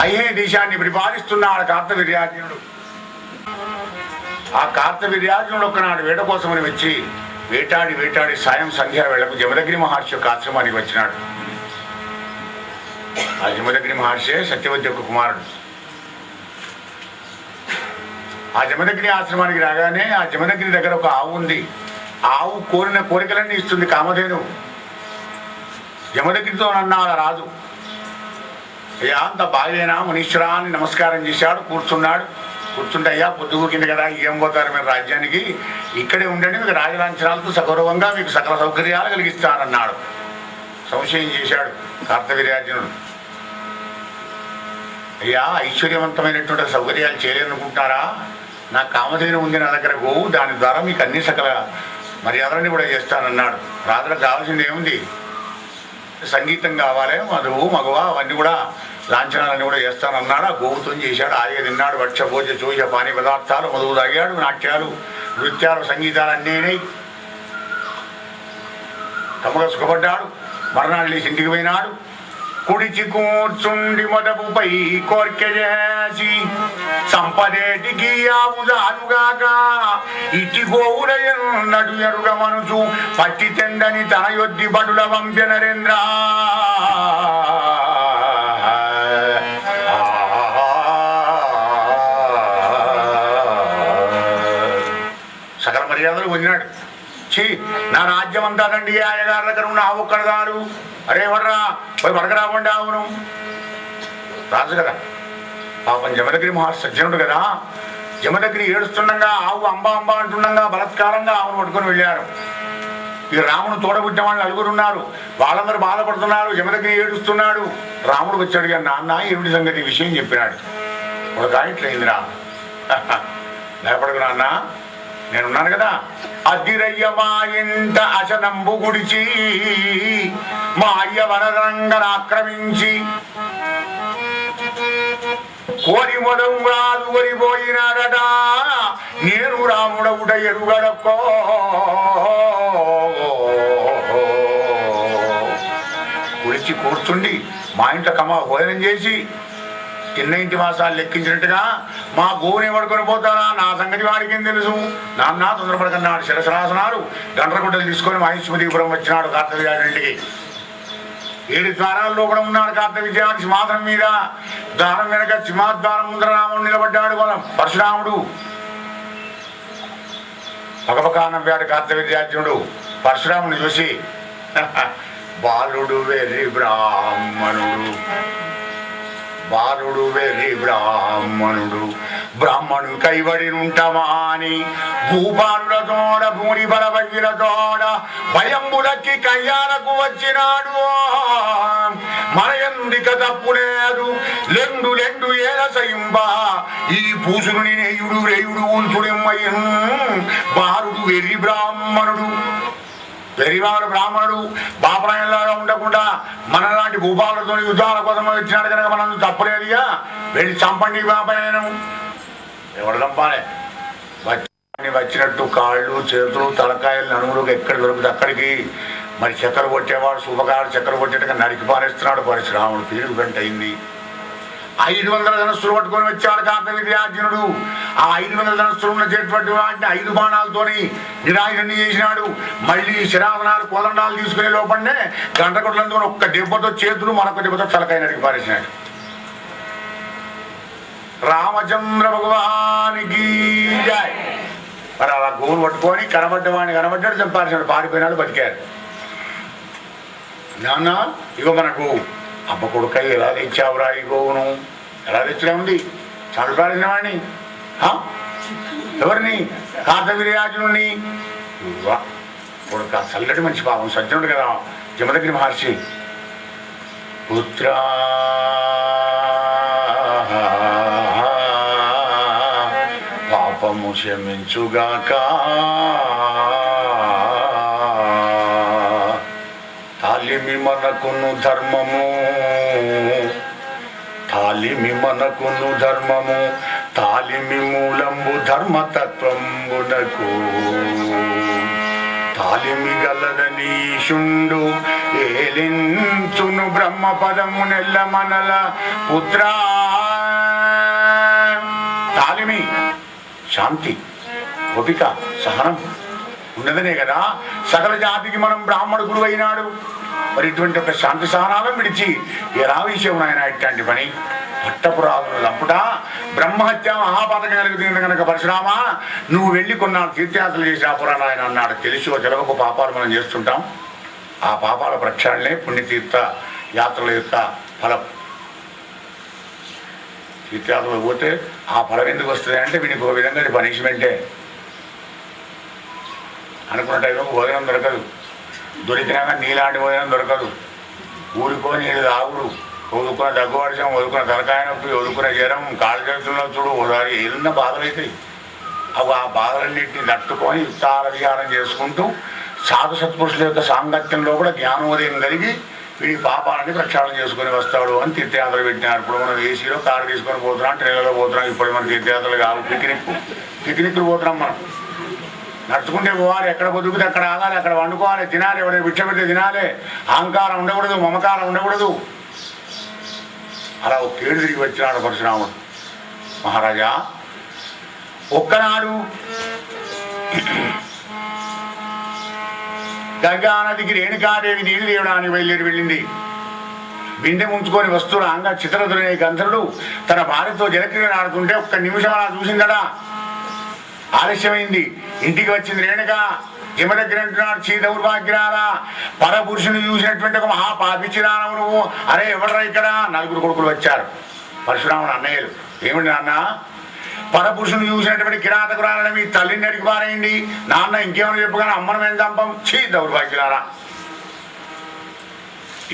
అయ్యే దేశాన్ని పరిపాలిస్తున్నాడు కార్తవీర్యార్జునుడు. ఆ కార్తవీర్యార్జునుడు ఒక్కనాడు వేట కోసమని వచ్చి వేటాడి వేటాడి సాయం సంధ్యా వేళకు జమదగ్ని మహర్షి యొక్క ఆశ్రమానికి వచ్చినాడు. ఆ జమదగ్ని మహర్షి సత్యవతి యొక్క కుమారుడు. ఆ జమదగ్ని ఆశ్రమానికి రాగానే ఆ జమదగ్ని దగ్గర ఒక ఆవు ఉంది. ఆవు కోరిన కోరికలన్నీ ఇస్తుంది, కామధేను. జమదగ్నితో అన్నాడు రాజు, అయ్యా అంత బాగేనా మునీశ్వరా అని నమస్కారం చేశాడు. కూర్చుంటే అయ్యా పొద్దుగూకింది కదా, ఏం పోతారు మీరు రాజ్యానికి, ఇక్కడే ఉండండి, మీకు రాజలాంఛనాలతో సగౌరవంగా మీకు సకల సౌకర్యాలు కలిగిస్తానన్నాడు. సంశయం చేశాడు కార్తవీర్యార్జునుడు. అయ్యా ఐశ్వర్యవంతమైనటువంటి సౌకర్యాలు చేయాలనుకుంటారా? నా కామధేను ఉంది నా దగ్గర, గోవు, దాని ద్వారా మీకు అన్ని సకల మర్యాదలని కూడా చేస్తానన్నాడు. రాజులకు కావాల్సింది ఏముంది? సంగీతం కావాలి, మధువు మగవ అవన్నీ కూడా లాంఛనాలన్నీ కూడా చేస్తానన్నాడు. ఆ గోవుతో చేశాడు. ఆయన తిన్నాడు. వక్ష భోజ చూజ పానీ పదార్థాలు, మధువు తాగాడు. నాట్యాలు, నృత్యాలు, సంగీతాలు అన్నీ తమగా సుఖపడ్డాడు. మర్నాడు లేచి ఇంటికి పోయినాడు. కుడిచి కూర్చుండి మొదపుపై కోర్కె చేసి సంపదేటికి ఆవుదానుగాక ఇటి గోవులయన్నడు ఎరుగ మనసు పట్టి తెండని తన యొద్ది బడుల వంప్య నరేంద్ర. సకల మర్యాదలు పొందినాడు. నా రాజ్యం అంతా తండ్రి ఆయగారి దగ్గర ఉన్న ఆవు ఒక్కడదారు. అరే వర్రా పోయి పడకరాకుండా ఆవును. రాజు కదా పాపం జమదగ్ని మహర్షి సజ్జనుడు కదా. జమదగ్ని ఏడుస్తుండగా ఆవు అంబా అంబా అంటుండగా బలత్కారంగా ఆవును పట్టుకొని వెళ్ళారు. ఈ రాముడు తోడబుట్టిన వాళ్ళు నలుగురున్నారు. వాళ్ళందరూ బాధపడుతున్నారు. జమదగ్ని ఏడుస్తున్నాడు. రాముడు వచ్చాడు కానీ నాన్న ఏమిటి సంగతి విషయం చెప్పినాడు. ఒక ఇట్లయిందిరా, భయపడకు నాన్న, నేనున్నాను కదా. అదిరయ్య మా ఇంట అశనంబు గుడిచి మా అయ్య వనరంగను ఆక్రమించి కోరి మొదలు రాదు వరిపోయినాడట. నేను రాముడవుడ ఎరుగడక్కో గుడిచి కూర్చుండి మా ఇంట కమా భోజనం చేసి చిన్న ఇంటి మాసాలు లెక్కించినట్టుగా మా గోవుని పడుకొని పోతారా? నా సంగతి వాడికి ఏం తెలుసు? నాన్న తొందరపడకన్నాడు. శిరసరాసనాలు గండ్రగుడ్డలు తీసుకొని మహిష్మతిపురం వచ్చినాడు కార్తవీర్యార్జునుడికి. 7 ద్వారాల్లో కూడా ఉన్నాడు కార్తవీర్యార్జునుడు సింహాసనం మీద. ద్వారం వెనక సింహాద్వారం ముందర రాముడు నిలబడ్డాడు. పరశురాముడు పగపకా నవ్వాడు కార్తవీర్యార్జునుడు. పరశురాముని చూసి, బాలుడు వెర్రి బ్రాహ్మణుడు, బాలుడు వెర్రి బ్రాహ్మణుడు, బ్రాహ్మణుడు కైబడి ఉంటామా అని భూపాలుల తోడ భూరి బలభగిల తోడ భయంబులకి కయ్యాలకు వచ్చినాడు. మన ఎందుక తప్పు లేదు, లెండు లెండు ఏల సయింబ ఈ పూసుని నేయుడు రేయుడు ఉంచుడెమ్మయ్యను. బాలుడు వెర్రి బ్రాహ్మణుడు, వెరివాడు బ్రాహ్మణుడు బాపరాయంలాగా ఉండకుండా మనలాంటి భూపాలతో యుద్ధాల కోసం వచ్చినాడు కనుక మనం తప్పలేదుగా, వెళ్ళి చంపండి బాపరాయనం. ఎవడు చంపాలి? వచ్చినట్టు కాళ్ళు చేతులు తలకాయలు నడుములు ఎక్కడ దొరుకుతుంది అక్కడికి. మరి చక్కెర కొట్టేవాడు శుభకాడు చక్కెర కొట్టేట్టుగా నరికి పారేస్తున్నాడు పరశురాముడు. పీరుగు గంట అయింది. 500 ధనస్సులు పట్టుకొని వచ్చాడు కార్తవీర్యార్జునుడు. ఆ 500 ధనస్సులు ఉన్న చేటువంటి వాటిని 5 బాణాలతోని నిరాయుధుని చేసినాడు. మళ్ళీ శిరాసనాలు కోదండాలు తీసుకునే లోపలనే గంటకొట్లంతో ఒక్క దెబ్బతో చేతులు మరొక దెబ్బతో తలకాయ నరికి పారేసినాడు. రామచంద్ర భగవానికి జై. మరి అలా గోవును పట్టుకొని కనబడ్డవాడిని కనబడ్డాడు, చంపాల్సినాడు. పారిపోయినాడు, బతికారు. నాన్న ఇగో మన గోవు. అబ్బ కొడుక ఎలా తెచ్చావురా ఈ గోవును? ఎలా తెచ్చినా ఉంది? చంపాల్సిన వాడిని. ఎవరిని? కార్తవీర్యార్జునుడిని. కొడుక చల్లటి మనిషి, పాపం సజ్జనుడు కదా జమదగ్ని మహర్షి. పుత్రా పాపము క్షమించుగాక, తాలిమి మనకును ధర్మము, తాలిమి మనకును ధర్మము, తాలిమి మూలంబు ధర్మతత్వంబునకు, తాలిమి గలదనీషుండు ఏలించును బ్రహ్మ పదము నెల్ల మనల పుత్రా తాలిమి, శాంతి, ఓపిక, సహనం ఉన్నదనే కదా సకల జాతికి మనం బ్రాహ్మణ గురువు అయినాడు. మరి ఇటువంటి ఒక శాంతి సహనాలను విడిచి ఎలా విషయం ఆయన ఇట్లాంటి పని పట్టపురాలను లంపుట బ్రహ్మహత్య మహాపాతకం కలుగుతుంది కనుక పరశురామ నువ్వు వెళ్ళి కొన్నాళ్ళు తీర్థయాత్రలు చేసి రాపురాను ఆయన అన్నాడు. తెలిసి తెలవక పాపాలు మనం చేస్తుంటాం. ఆ పాపాల ప్రక్షాళనే పుణ్యతీర్థ యాత్రల యొక్క ఫలం. తీర్థయాత్రలు పోతే ఆ ఫలం ఎందుకు వస్తుంది అంటే వీనికి ఒక విధంగా అది పనిష్మెంటే. అనుకున్న టైంలో భోజనం దొరకదు, దొరికినాక నీలాంటి భోజనం దొరకదు. ఊరికో నీళ్ళు తాగుడు, వదుకున్న దగ్గు వర్షం, వదుకున్న తలకాయ నొప్పి, వదుకున్న జ్వరం, కాళ్ళు చేతుల్లో చూడు ఒకసారి ఏదన్నా బాధలు అవుతాయి. అవి ఆ బాధలన్నింటినీ తట్టుకొని విస్తార విహారం చేసుకుంటూ సాధు సత్పురుషుల యొక్క సాంగత్యంలో కూడా జ్ఞానోదయం కలిగి వీడి పాపాలని ప్రక్షాళన చేసుకుని వస్తాడు అని తీర్థయాత్రలు పెట్టినారు. ఇప్పుడు మనం ఏసీలో కారు తీసుకొని పోతున్నాం, ట్రైన్లో పోతున్నాం. ఇప్పుడు మన తీర్థయాత్రలు కావు, పిక్నిక్లు పోతున్నాం. మనం నడుచుకుంటే పోవాలి, ఎక్కడ బతుకుతే అక్కడ ఆగాలి, అక్కడ వండుకోవాలి, తినాలి, ఎవరైనా భిక్ష పెడితే తినాలి. అహంకారం ఉండకూడదు, మమకారం ఉండకూడదు. అలా ఒక కేడు తిరిగి వచ్చినాడు పరశురాముడు. మహారాజా ఒక్కనాడు గంగా నదికి రేణుకాదేవి నీళ్లు తీయడానికి బయలుదేరి వెళ్ళింది. బిందె ముంచుకొని వస్తున్న అంగ చిత్రదునే గంధర్వుడు తన భార్యతో జలక్రీడలు ఆడుతుంటే ఒక్క నిమిషం అలా చూసిందడా. ఆలస్యమైంది. ఇంటికి వచ్చింది రేణుక. హిమ దగ్గర అంటున్నాడు, చీ దౌర్భాగ్యరారా, పరపురుషుని చూసినటువంటి ఒక మహాపాపిచ్చిరానవు నువ్వు. అరే ఎవడరా ఇక్కడ? నలుగురు కొడుకులు వచ్చారు, పరశురాముడు అన్నయ్యలు. ఏమిటి నాన్న? పరపురుషుని చూసినటువంటి కిరాతకురాలని మీ తల్లిని నరికి పారేయండి. నాన్న ఇంకేమైనా చెప్పుగానే అమ్మను ఏం చంపం, చీ దౌర్భాగ్యరారా.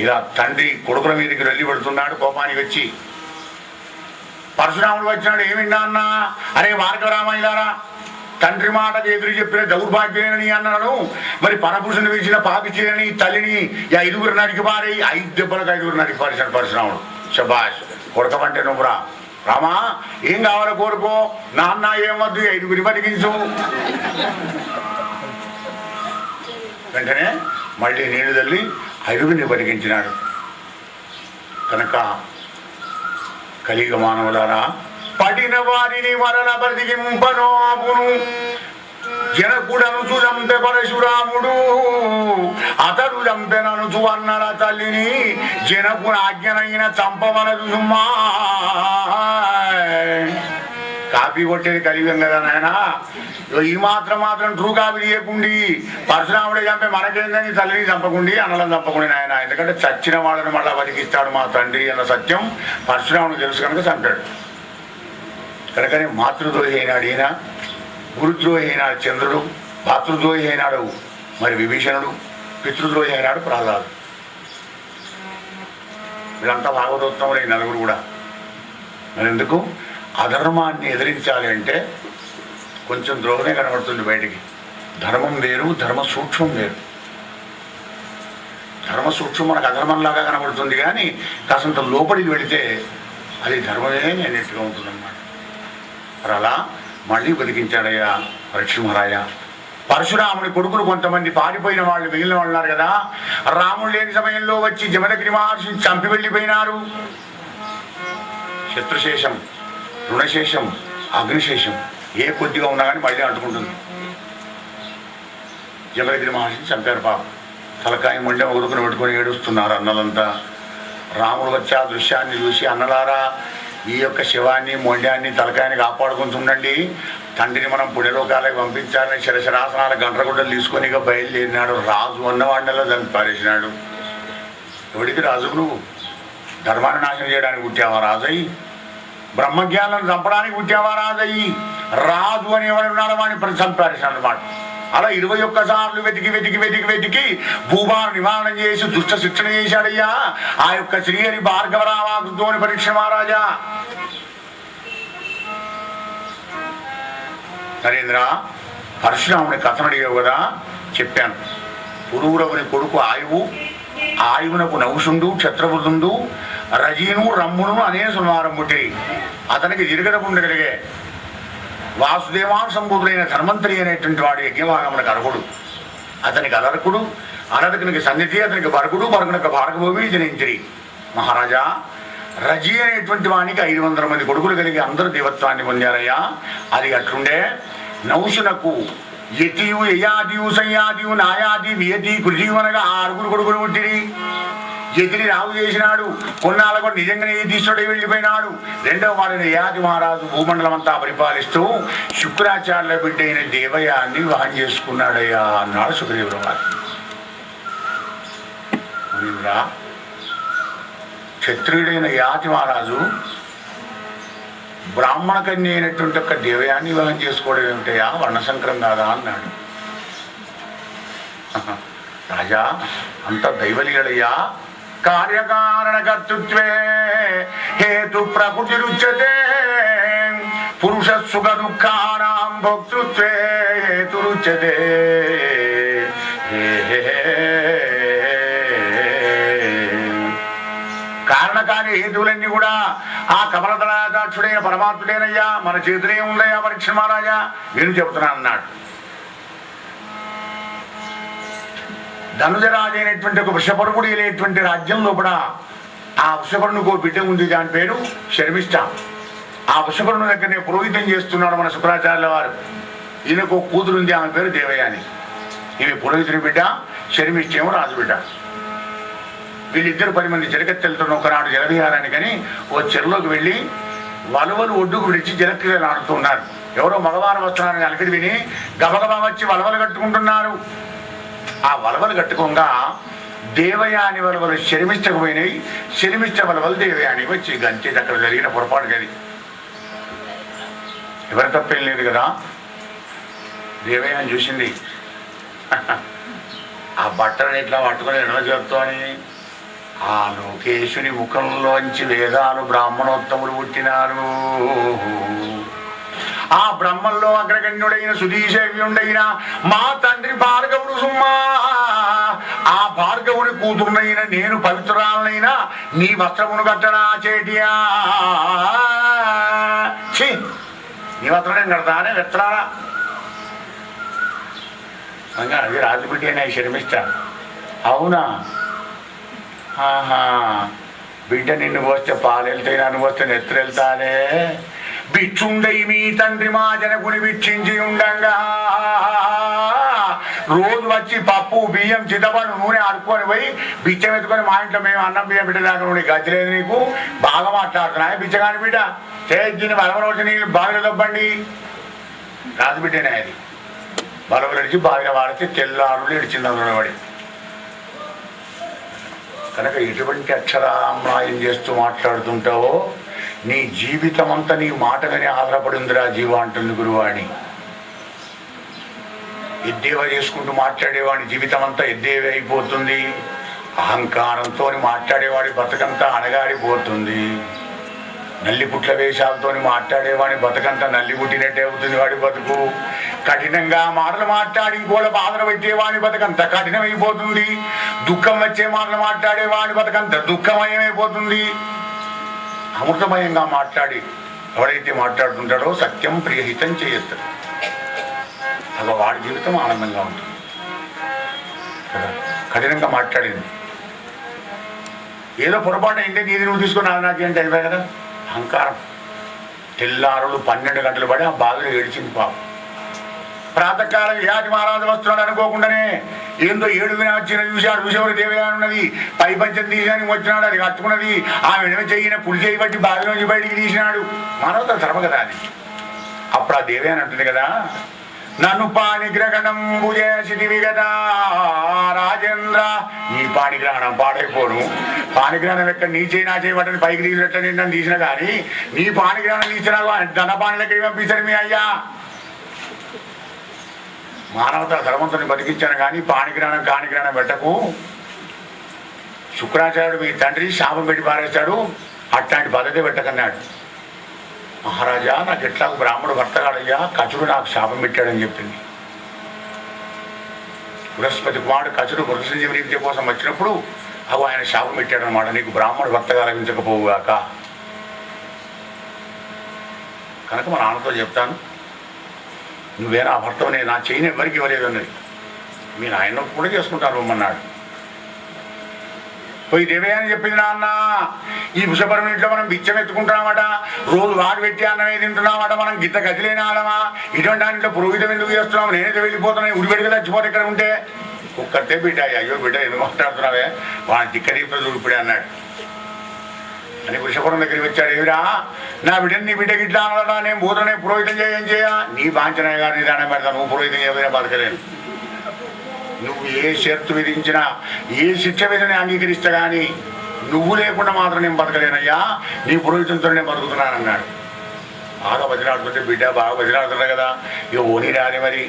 ఇలా తండ్రి కొడుకుల మీదకి వెళ్ళి పెడుతున్నాడు కోపానికి వచ్చి. పరశురాముడు వచ్చినాడు. ఏమిండా అన్న? అరే భార్గవరామయ్యారా, తండ్రి మాటకు ఎదురు చెప్పిన దౌర్భాగ్యమని అన్నాడు. మరి పరపురుషుని వేసిన పాపిచ్చిని తల్లిని 5 నరికి పారి 5 దెబ్బలకు 5 నరికి పారేశాడు పరశురాముడు. శబాష్, కొడకమంటే నువ్వురా. రామా ఏం కావాలో కోరుకో, నాన్న ఏం వద్దు, 5 బతికించు. వెంటనే మళ్ళీ నీళ్లు తల్లి 5 బతికించినాడు. కనుక కలియుగ మానవులారా, పడిన వారిని మరల బ్రతికింపనోపును జనకుడనుచు చంపె పరశురాముడు, అతడు చంపెననుచు అన్నర తల్లిని జనకుడు ఆజ్ఞనైన చంపమనదు సుమ్మా. కాపీ కొట్టేది కలియుగం కదా నాయన. ఈ మాత్రం ట్రూ కాపీ తీయకుండి పరశురాముడే చంపే మనకేందని తల్లిని చంపకుండి అన్నలను చంపకుండి నాయన. ఎందుకంటే చచ్చిన వాళ్ళని మళ్ళా బతికిస్తాడు మా తండ్రి అన్న సత్యం పరశురాముడు తెలుసు కనుక చంపాడు. కనుకనే మాతృద్రోహి అయినాడు ఈయన, గురుద్రోహి అయినాడు చంద్రుడు, భాతృద్రోహి అయినాడు మరి విభీషణుడు, పితృద్రోహి అయినాడు ప్రహ్లాదు. వీళ్ళంతా భాగవతోత్తములే నలుగురు కూడా. మరి ఎందుకు? అధర్మాన్ని ఎదిరించాలి అంటే కొంచెం ద్రోహమే కనబడుతుంది బయటికి. ధర్మం వేరు, ధర్మ సూక్ష్మం వేరు. ధర్మ సూక్ష్మం మనకు అధర్మంలాగా కనబడుతుంది, కానీ కాసంత లోపలికి వెళితే అది ధర్మమే అన్నిటిగా ఉంటుందన్నమాట. మరి అలా మళ్ళీ బతికించాడయ్యా పరశుమహారాయ. పరశురాముని కొడుకులు కొంతమంది పారిపోయిన వాళ్ళు మిగిలిన వాళ్ళు ఉన్నారు కదా, రాముడు లేని సమయంలో వచ్చి జమదగ్ని మహర్షిని చంపి వెళ్ళిపోయినారు. శత్రుశేషం, రుణశేషం, అగ్నిశేషం ఏ కొద్దిగా ఉన్నా కానీ మళ్ళీ అంటుకుంటుంది. జమదగ్ని మహర్షిని చంపారు పాపం. తలకాయ మొండె కొడుకుని పెట్టుకొని ఏడుస్తున్నారు అన్నలంతా. రాముడు వచ్చి ఆ దృశ్యాన్ని చూసి, అన్నలారా ఈ యొక్క శివాన్ని మొండ్యాన్ని తలకాయని కాపాడుకుంటుండండి, తండ్రిని మనం పుణ్యలోకాలకు పంపించాలని శిరశరాసనాల గండ్రగుడ్డలు తీసుకొని ఇక బయలుదేరినాడు. రాజు అన్నవాడిలో దాన్ని పారేసినాడు. ఎవడికి రాజు? నువ్వు ధర్మాన్ని నాశనం చేయడానికి పుట్టావా రాజయ్యి? బ్రహ్మజ్ఞానాన్ని చంపడానికి పుట్టావా రాజయ్యి? రాజు అనేవాడు ఉన్నాడు, వాడిని చంపారేసాడు అన్నమాట. అలా 21 సార్లు వెతికి భూభాను నివారణ చేసి దుష్ట శిక్షణ చేశాడయ్యా ఆ యొక్క శ్రీహరి భార్గవరామాకుతోని పరీక్ష మహారాజా. నరేంద్ర, పరశురాముని కథను అడిగావు కదా, చెప్పాను. పురూరవుని కొడుకు ఆయువు, ఆయువునకు నౌషుండు, క్షత్రవృతుండు, రజీను, రమ్మును అనే సుమారం పుట్టి అతనికి దిరగడకుండగలిగే వాసుదేవాను సంబూతుడైన ధర్మంతరి అనేటువంటి వాడు యజ్ఞవాగమునకు అర్హుడు. అతనికి అలరకుడు, అలరకునికి సన్నిధి, అతనికి భరకుడు, భరకునకు భార్గభూమి జనించిరి. మహారాజా, రజీ అనేటువంటి వానికి 500 మంది కొడుకులు కలిగి అందరూ దేవత్వాన్ని పొందారయ్యా. అది అట్లుండే నౌషునకు యతియు యయాదియు సంయాదియు నాయాది వియతి కృషియు అనగా 6 కొడుకులు పుట్టిరి. యతిని రావు చేసినాడు. కొన్నాళ్ళ కూడా నిజంగానే యతీశ్వరుడై వెళ్ళిపోయినాడు. రెండవ వాడిని యయాది మహారాజు భూమండలం అంతా పరిపాలిస్తూ శుక్రాచార్యుల బిడ్డ అయిన దేవయాన్ని వివాహం చేసుకున్నాడయ్యా అన్నాడు సుగ్రీవుడు వారు. క్షత్రియుడైన యయాతి మహారాజు బ్రాహ్మణ కన్య అయినటువంటి ఒక దేవయాన్ని వివాహం చేసుకోవడం ఏమిటయా, వర్ణశంకరం కాదా అన్నాడు. రాజా అంత దైవలీలయ్యా. కార్యకారణ కర్తృత్వే హేతు ప్రకృతి రుచ్యతే పురుష సుఖ దుఃఖానాం భోక్తృత్వే హేతు రుచ్యతే. కారణకార్య హేతువులన్నీ కూడా ఆ కమలదళాక్షుడైన పరమాత్ముడేనయ్యా. మన చేతులే ఉందయ్యా పరీక్ష మహారాజా, నేను చెబుతున్నాను అన్నాడు. ధనుజరాజు అయినటువంటి ఒక వృషపర్వుడు అనేటువంటి రాజ్యంలో కూడా ఆ వృషపర్ణుకు బిడ్డ ఉంది, దాని పేరు శర్మిష్ఠ. ఆ వృషపర్ణు దగ్గరనే పురోహితం చేస్తున్నాడు మన శుక్రాచార్యుల వారు. ఈయనకు కూతురు ఉంది, ఆమె పేరు దేవయాని. ఈమె పురోహితుని బిడ్డ, శర్మిష్ఠేమో రాజు బిడ్డ. వీళ్ళిద్దరు 10 మంది జలకెత్తెళ్తున్న ఒకనాడు జలవిహారానికి అని ఓ చెరువులోకి వెళ్ళి వలవలు ఒడ్డుకు విడిచి జలక్రీడలు ఆడుతున్నారు. ఎవరో మగవారు వస్తున్నారని అలికిడి విని గబగబా వచ్చి వలవలు కట్టుకుంటున్నారు. ఆ వలవలు కట్టుకోగా దేవయాని వలవలు శర్మిష్టకు పోయినాయి, శర్మిష్ట వలవలు దేవయానికి వచ్చి గంతే. అక్కడ జరిగిన పొరపాటు గది, ఎవరి తప్పేం లేదు కదా. దేవయాని చూసింది, ఆ బట్టలను ఇట్లా పట్టుకొని ఎడవ చెప్తా అని. ఆ లోకేశుని ముఖంలోంచి వేదాలు బ్రాహ్మణోత్తములు పుట్టినారు. ఆ బ్రహ్మంలో అగ్రగణ్యుడైన సుధీసేవ్యుడైన మా తండ్రి భార్గవుడు సుమ్మా. ఆ భార్గవుని కూతురునైనా నేను పవిత్రాలనైనా నీ వస్త్రమును కట్టనా చేటియా. నీ వస్త్రం నేను కడతానే వెత్తరారా. అది రాజుబిడ్డేనా శర్మిష్ట. అవునా, ఆహా, బిడ్డ నిన్ను పోస్తే పాలు వెళ్తాయి, నన్ను పోస్తే నెత్తులు వెళ్తానే. బిచ్చుండై మీ తండ్రి మా జనకుని బిచ్చించి ఉండంగా రోజు వచ్చి పప్పు బియ్యం చింతపండు నూనె అడుక్కొని పోయి బిచ్చం ఎత్తుకొని మా ఇంట్లో మేము అన్నం బియ్యం బిడ్డదాకా నుండి గచ్చలేదు. నీకు బాగా మాట్లాడుతున్నాయి బిచ్చగాని బిడ్డ. దీన్ని బలవరోజు నీళ్ళు బావిలో దొబ్బండి. రాజుబిడ్డనే అది. బలవలు ఇడిచి బావిలో వాడితే తెల్లారులు ఇడిచింది అందులో పడి. కనుక ఎటువంటి అక్షరామ్రాయం చేస్తూ మాట్లాడుతుంటావో నీ జీవితం అంతా నీ మాటగానే ఆధారపడిందిరా జీవ అంటుంది గురువాణి. ఎద్దేవా చేసుకుంటూ మాట్లాడేవాడి జీవితం అంతా ఎద్దేవే అయిపోతుంది. అహంకారంతో మాట్లాడేవాడి బతుకంతా అణగారిపోతుంది. నల్లిపుట్ల వేషాలతో మాట్లాడేవాడి బతుకంతా నల్లి పుట్టినట్టే అవుతుంది వాడి బతుకు. కఠినంగా మాటలు మాట్లాడి ఇంకోళ్ళ బాధలు పెట్టేవాడి బతుకంతా కఠినమైపోతుంది. దుఃఖం వచ్చే మాటలు మాట్లాడేవాడి బతుకంతా దుఃఖమయమైపోతుంది. అమృతమయంగా మాట్లాడి ఎవడైతే మాట్లాడుతుంటాడో సత్యం ప్రియహితం చేయొద్దు. అలా వాడి జీవితం ఆనందంగా ఉంటుంది కదా. కఠినంగా మాట్లాడింది ఏదో పొరపాటు అయింటే నీది నువ్వు తీసుకుని నాకేంటి అయిపోయాయి కదా. అహంకారం. తెల్లారులు 12 గంటలు పడి ఆ బాధలు ఏడిచింది పాపం. ప్రాతకాలం యాది మహారాజు వస్తున్నాడు అనుకోకుండానే ఏందో 7 వచ్చిన చూశాడు. చూసేవారు దేవయాని ఉన్నది, పై పంచం తీసానికి వచ్చినాడు, అది కట్టుకున్నది. ఆమె చెయ్యిన పులి చేయి బట్టి బావిలోంచి బయటికి తీసినాడు. మానవత ధర్మ కదా అది. అప్పుడు ఆ దేవయాని అంటుంది కదా, నన్ను పాణిగ్రహణంబు చేసితివి కదా రాజేంద్ర. నీ పాణిగ్రహణం పాడైపోను. పాణిగ్రహణం ఎక్కడ నీ చేయి నా చేయబట్టని పైకి తీసినట్టు నిన్ను తీసిన కానీ నీ పాణిగ్రహణం తీసినా ధనపాణిలకి పంపించారు మీ అయ్యా. మానవత ధర్మంతుని బతికించాను కానీ పాణిగ్రహణం కాణిగ్రహణం పెట్టకు. శుక్రాచార్యుడు మీ తండ్రి శాపం పెట్టి పారేస్తాడు, అట్లాంటి పద్ధతి పెట్టకన్నాడు. మహారాజా నాకు ఎట్లా బ్రాహ్మడు భర్త కాడయ్యా, కచుడు నాకు శాపం పెట్టాడని చెప్పింది. బృహస్పతి కుమారుడు కచుడు మృతసంజీవని విద్య కోసం వచ్చినప్పుడు అవి ఆయన శాపం పెట్టాడనమాట, నీకు బ్రాహ్మడు భర్తగా లభించకపోవుగాక. కనుక మా నాన్నతో చెప్తాను, నువ్వే నా భర్తవనే, నా చేయని ఎవరికి ఇవ్వలేదు అన్నది. మీ నాయన కూడా చేసుకుంటాను అన్నాడు. పోయి దేవయ్య చెప్పింది, నాన్న ఈ పుష్పరం ఇంట్లో మనం బిచ్చం ఎత్తుకుంటున్నామట, రోజు వాడు పెట్టి అన్నమే తింటున్నామట, మనం గిత్త గదిలేని ఆడమా, ఇటువంటి దాంట్లో పురోహితం ఎందుకు చేస్తున్నాం, నేనైతే వెళ్ళిపోతున్నాను, ఉడిపెడిగా చచ్చిపోతే ఇక్కడ ఉంటే. ఒక్కటే బిడ్డ, అయ్యో బిడ్డ ఎందుకు మాట్లాడుతున్నావే, వాడిని తిక్కరీపుతో చూడిపిడే అన్నాడు అని వృషపురం దగ్గరికి వచ్చాడు. ఏమిరా నా బిడ్డని నీ బిడ్డకి ఇట్లా అనడా, నేను పోతున్నా పురోహితం ఏం చేయ, నీ బాంచనయ్య గారిని దానం పెడతా, నువ్వు పురోహితం చేయకపోయినా బతకలేను, నువ్వు ఏ షరతు విధించినా ఏ శిక్ష విధిని అంగీకరిస్తా కానీ నువ్వు లేకుండా మాత్రం నేను బతకలేనయ్యా, నీ పురోహితంతో నేను బతుకుతున్నానన్నాడు. బాగా బదిలాడుతుంటే బిడ్డ బాగా బదిలాడుతున్నాడు కదా, ఇక ఓని రాని మరి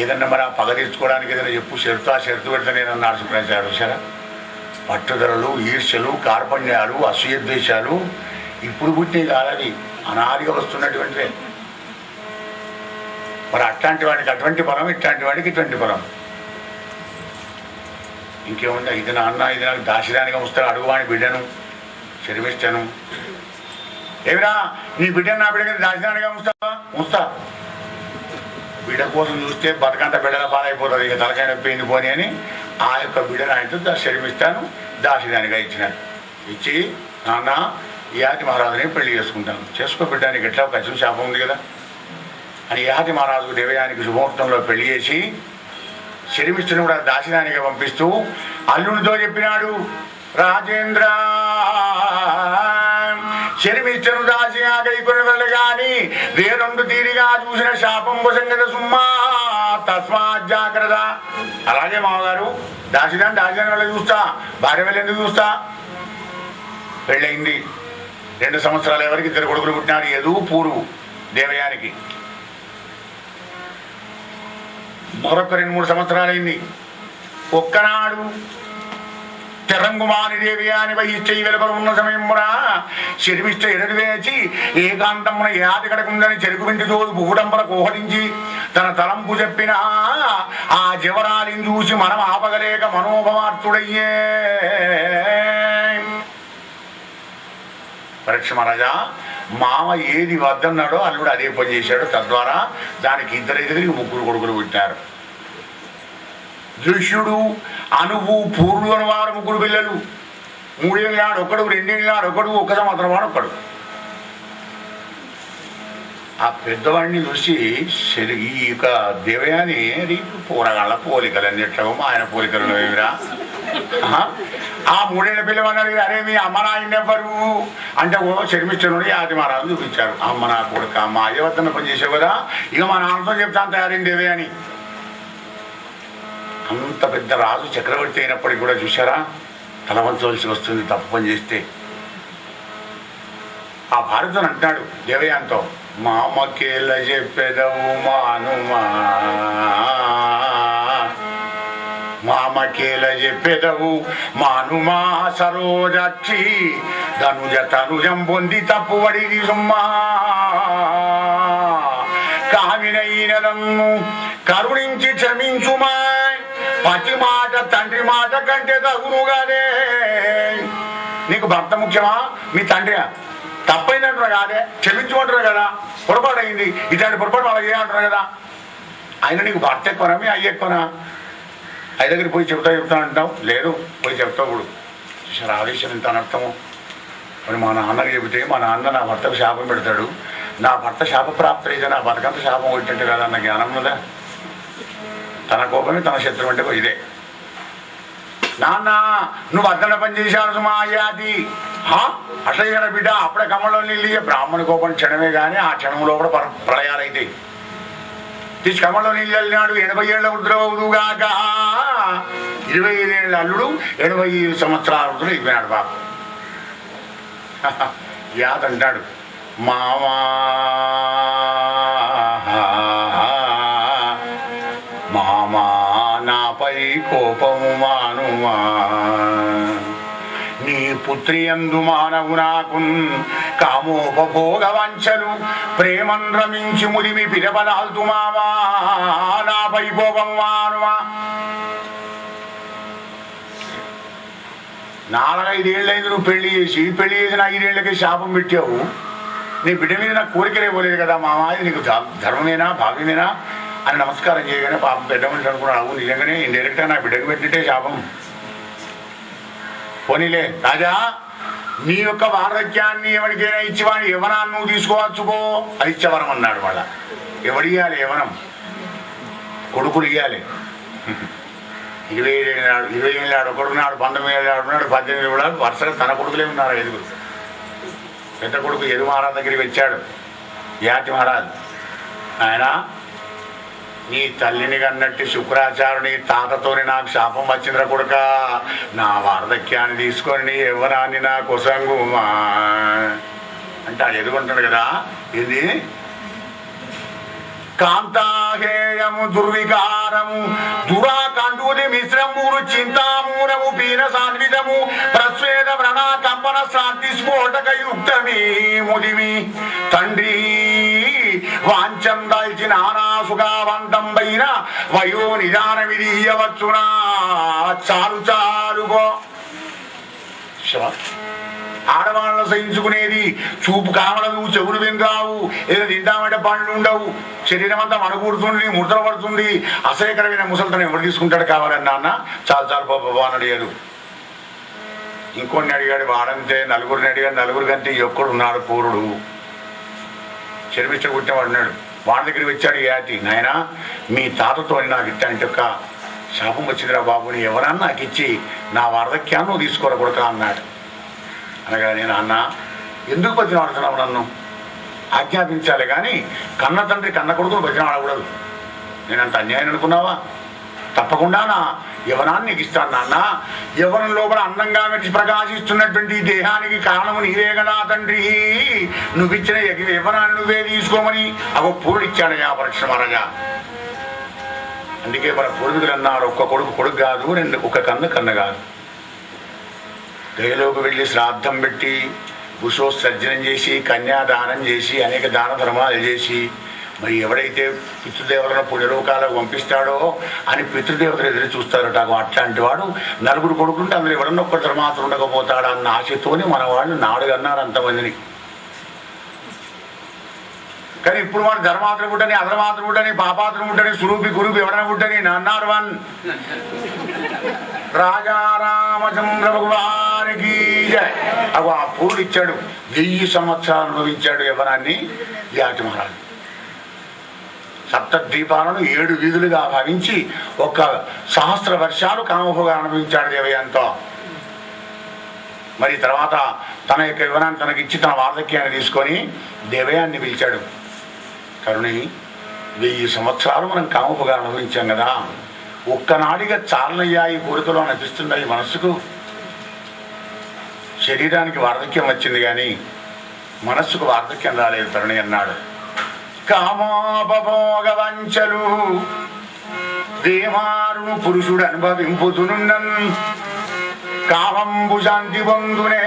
ఏదన్నా మరి ఆ పగ తీర్చుకోవడానికి ఏదైనా చెప్పు, షరతు ఆ షరతు పెడితే నేను అన్నాడు శుక్రాచార్య. చూసారా, పట్టుదలలు, ఈర్ష్యలు, కార్పణ్యాలు, అసూయద్వేషాలు ఇప్పుడు పుట్టినవి కాదని అనాదిగా వస్తున్నటువంటివే. మరి అట్లాంటి వాడికి అటువంటి ఫలం, ఇట్లాంటి వాడికి ఇటువంటి ఫలం. ఇంకేముందా, ఇది నాన్న ఇది నాకు దాశదానిగా ఉంచుతాను, అడుగువాని బిడ్డను శర్మిస్తాను. ఏమిరా నీ బిడ్డను నా బిడ్డకి దాశదానిగా ఉంచుతావా? ఉంచుతా. బిడ్డ కోసం చూస్తే బతకంతా బిడ్డల పాలైపోతుంది, ఇక తలకాయ నొప్పింది పోని అని ఆ యొక్క బిడ్డను ఆయనతో శర్మిస్తాను దాశదానిగా ఇచ్చినాను. ఇచ్చి నాన్న యాతి మహారాజుని పెళ్లి చేసుకుంటాను, చేసుకో బిడ్డ, నీకు ఎట్లా ఖచ్చితం శాపం ఉంది కదా అని యాతి మహారాజు దేవయానికి శుభముహూర్తంలో పెళ్లి చేసి శర్మిష్ఠుని కూడా దాశదానిగా పంపిస్తూ అల్లునితో చెప్పినాడు, రాజేంద్ర శర్మిష్ఠను దాసిగా కైకొనగల గాని వేరొండు తీరిగా చూసిన శాపం సంగత సుమ్మా తస్మాత్ జాగ్రత్త. అలాగే మామగారు దాశదాని వల్ల చూస్తా, భార్య వల్ల ఎందుకు చూస్తా. పెళ్ళయింది 2 సంవత్సరాలు, ఎవరికి 2 కొడుకులు పుట్టినారు, ఎదు పూర్వు దేవయానికి. మరొక 2-3 సంవత్సరాలైంది. ఒక్కనాడు తెరంగుమాని దేవయాని వహిష్ట వెలుపల ఉన్న సమయమున శర్మిష్ఠ ఎదురు వేచి ఏకాంతమున యాతి కడకుందని చెరుకు వింటి తోడు భూడంబర కోహరించి తన తలంపు చెప్పిన ఆ జవరాలిని చూసి మనం ఆపగలేక మనోభవార్తుడయ్యే. పరీక్ష మహారాజా, మామ ఏది వద్దన్నాడో అల్లుడు అదే పని చేశాడు, తద్వారా దానికి 2 3 కొడుకులు పుట్టారు. దృశ్యుడు, అనువు, పూర్వులు అని వారు 3 పిల్లలు, 3 ఏళ్ళ నాడు ఒకడు, 2 ఏళ్ళ నాడు ఒకడు, 1 సంవత్సరం వాడు ఒకడు. ఆ పెద్దవాడిని చూసి ఈ యొక్క దేవయాని పూరగాళ్ళ పోలికలన్నీ ఎట్లా ఆయన పోలికలు ఏమిరా, ఆ 3 ఏళ్ల పిల్లవన్నారు, అరే మీ అమ్మ నాయన ఎవ్వరు అంటే శర్మిష్ఠుడు యాతి మహారాజు చూపించారు. అమ్మ నా కొడుక, మా అయ్యవద్దన పని చేసావు కదా, ఇక మా నాన్నతో చెప్తాను తయారైంది దేవయాని. అంత పెద్ద రాజు చక్రవర్తి అయినప్పటికీ కూడా చూసారా తల వంచవలసి వస్తుంది తప్పు పని చేస్తే. ఆ భారతం అంటున్నాడు దేవయాన్తో, మామకేల చెప్పెదవు మానుమా, మామకేల చెప్పెదవు మానుమా సరోజక్షి ధనుజ తనుజం పొంది తప్పువడిది సుమ్మా కామినైనదన్ను కరుణించి క్షమించుమా, పతి మాట తండ్రి మాట కంటే తగునుగానే. నీకు భర్త ముఖ్యమా మీ తండ్రి? తప్పైందంటారు కాదే, క్షమించుకుంటారు కదా, పొరపాటు అయింది, ఇట్లాంటి పొరపాటు వాళ్ళకి ఏమంటారు కదా. ఆయన నీకు భర్త ఎక్కువనా మీ అయ్య ఎక్కువనా? అయ్య దగ్గరికి పోయి చెప్తా అంటావు, లేదు పోయి చెప్తావు. ఇప్పుడు చూసారు ఆవేశం ఇంత అనర్థము. మరి మా నాన్నకి చెబితే మా నాన్న నా భర్తకు శాపం పెడతాడు, నా భర్త శాపప్రాప్తి అయితే నా బతకంత శాపం కొట్టినట్టు కదా అన్న జ్ఞానం ఉందా? తన కోపమే తన శత్రువు అంటే ఇదే. నాన్న నువ్వు అద్దన పని చేశాను సుమా అయ్యాది. అట్లా చేయరా బిడ్డ, అప్పుడే కమ్మలో నీళ్ళు బ్రాహ్మణ కోపం క్షణమే కానీ ఆ క్షణంలో కూడా ప్రళయాలు అవుతాయి. తీసి కమ్మలో నీళ్ళు వెళ్ళినాడు, 80 ఏళ్ళ వృద్ధుడుగాక 25 ఏళ్ళ అల్లుడు 85 సంవత్సరాల వృద్ధుడు అయిపోయినాడు బాబు. యాదంటాడు, మామా మామా నాపై కోపము మానుమా, నీ పుత్రి యందు మానవు నాకు కామోపభోగ వంచలు ప్రేమన్ రమించి ముదిమి పిరపదాల్తు మామా నాపై కోపము మానుమా. 4-5 ఏళ్ళైంది నువ్వు పెళ్లి చేసిన 5 ఏళ్ళకే శాపం పెట్టావు. నీ బిడ్డ మీద నాకు కోరికలే పోలేదు కదా మామ, ఇది నీకు ధర్మమేనా భావ్యమేనా అని నమస్కారం చేయగానే పాపం బిడ్డ మనిషి అనుకున్నావు. నిజంగానే ఇండైరెక్ట్గా నా బిడ్డకు పెట్టినట్టే శాపం. పోనీలే రాజా, నీ యొక్క వార్ధక్యాన్ని ఎవరికైనా ఇచ్చివాడు యవనాన్ని నువ్వు తీసుకోవచ్చుకో, అది ఇచ్చేవరం అన్నాడు. మళ్ళా ఎవడియాలి యవనం? కొడుకులు ఇవ్వాలి. 20 ఏళ్ళాడు ఒకడున్నాడు, 19 ఏళ్ళాడు ఉన్నాడు, 18 ఏళ్ళాడు. వరుసగా తన కొడుకులే ఉన్నారు 5. పెద్ద కొడుకు యదు మహారాజు దగ్గరికి వచ్చాడు. యాతి మహారాజు, ఆయన నీ తల్లిని కన్నట్టు శుక్రాచార్యుని తాతతోని నాకు శాపం వచ్చిందిరా కొడుక, నా వార్ధక్యాన్ని తీసుకొని నీ యవ్వనాన్ని నా కొసంగుమా అంటే అది ఎదుగుంటాడు కదా. ఇది కాంతాహేయము దుర్వికారము దురాకండూది మిశ్రమూరు చింతామూలము పీన సాన్వితము ప్రస్వేద వ్రణ కంపన శాంతి స్ఫోటక యుక్తమీ ముదిమి తండ్రి వాంఛం దాల్చిన ఆనాసుగావంతం పైన వయో నిదానమిది ఇయ్యవచ్చునా చాలు చాలుగో. ఆడవాళ్ళను సహించుకునేది చూపు కావడదు, చెవులు విందావు, ఏదో తింటామంటే పనులు ఉండవు, శరీరం అంతా మనకూడుతుంది, ముడతలు పడుతుంది. అసహ్యకరమైన ముసలితనం ఎవరు తీసుకుంటాడు? కావాలని నాన్న చాలు చాలు బాబా అని అడిగాడు. ఇంకొన్ని అడిగాడు, వాడంతే. నలుగురిని అడిగాడు, నలుగురు కంటే ఎక్కడున్నాడు పూరుడు? శర్మిష్ట కుట్టినవాడు ఉన్నాడు. వాడి దగ్గరికి వచ్చాడు యాతి, నాయన మీ తాతతో నాకు ఇట్టాంటి యొక్క శాపం వచ్చిందిరా బాబు, నీ ఎవరన్నా నాకు ఇచ్చి నా వార్ధక్యాన్ని నువ్వు తీసుకోరా కొడుక అన్నాడు. అనగా నేను అన్న ఎందుకు భజన ఆడుతున్నావు? నన్ను ఆజ్ఞాపించాలి కానీ కన్న తండ్రి కన్న కొడుకును భజన ఆడకూడదు. నేనంత అన్యాయం అనుకున్నావా? తప్పకుండా నా యవనాన్ని నీకు ఇస్తాను నాన్న. యవనం లోపల అందంగా మెచ్చి ప్రకాశిస్తున్నటువంటి దేహానికి కారణము నీవే కదా తండ్రి. నువ్విచ్చిన యవనాన్ని నువ్వే తీసుకోమని ఒక పూరుడు ఇచ్చాడయ్యా పరీక్ష మహారాజా. అందుకే మన పూర్వీకులు అన్నారు, ఒక్క కొడుకు కొడుకు కాదు, ఒక కన్న కాదు. గయలోకి వెళ్ళి శ్రాద్ధం పెట్టి కుశోత్సర్జనం చేసి కన్యాదానం చేసి అనేక దాన ధర్మాలు చేసి మరి ఎవడైతే పితృదేవతలను పుణ్యలోకాలకు పంపిస్తాడో అని పితృదేవతలు ఎదురు చూస్తారట. అట్లాంటి వాడు నలుగురు కొడుకుంటే అందులో ఎవడన్నా ఒక్కరు మాత్రం ఉండకపోతాడు అన్న ఆశతోని మన వాళ్ళు నాడు అన్నారు అంతమందిని. కానీ ఇప్పుడు వాడు ధర్మాత్రం పుట్టని, అధర్మాత్రం పుట్టని, పాపాత్రం పుట్టని, సురూపి గురూపి ఎవడన పుట్టని అన్నారు. వన్ రాజా రామచంద్ర భగవానికి అవి ఆ పూరుడు ఇచ్చాడు. 1000 సంవత్సరాలు అనుభవించాడు యవనాన్ని యాతి మహారాజు. సప్తద్వీపాలను 7 వీధులుగా భావించి 1 సహస్ర వర్షాలు కామభోగా అనుభవించాడు దేవయ్యంతో. మరి తర్వాత తన యొక్క యవనాన్ని తనకిచ్చి తన వార్ధక్యాన్ని తీసుకొని దేవయాన్ని పిలిచాడు. కరుణి, 1000 సంవత్సరాలు మనం కామభోగా అనుభవించాం కదా, ఒక్కనాడిగా చాలనయ్యా ఈ కోరికలో అనిపిస్తున్నాయి మనస్సుకు. శరీరానికి వార్ధక్యం వచ్చింది కానీ మనస్సుకు వార్ధక్యం రాలేదు తరుణి అన్నాడు. కామోపభోగ వంచలు దేమారును పురుషుడు అనుభవింపుతునున్నన్ కామంబు శాంతి బంధునే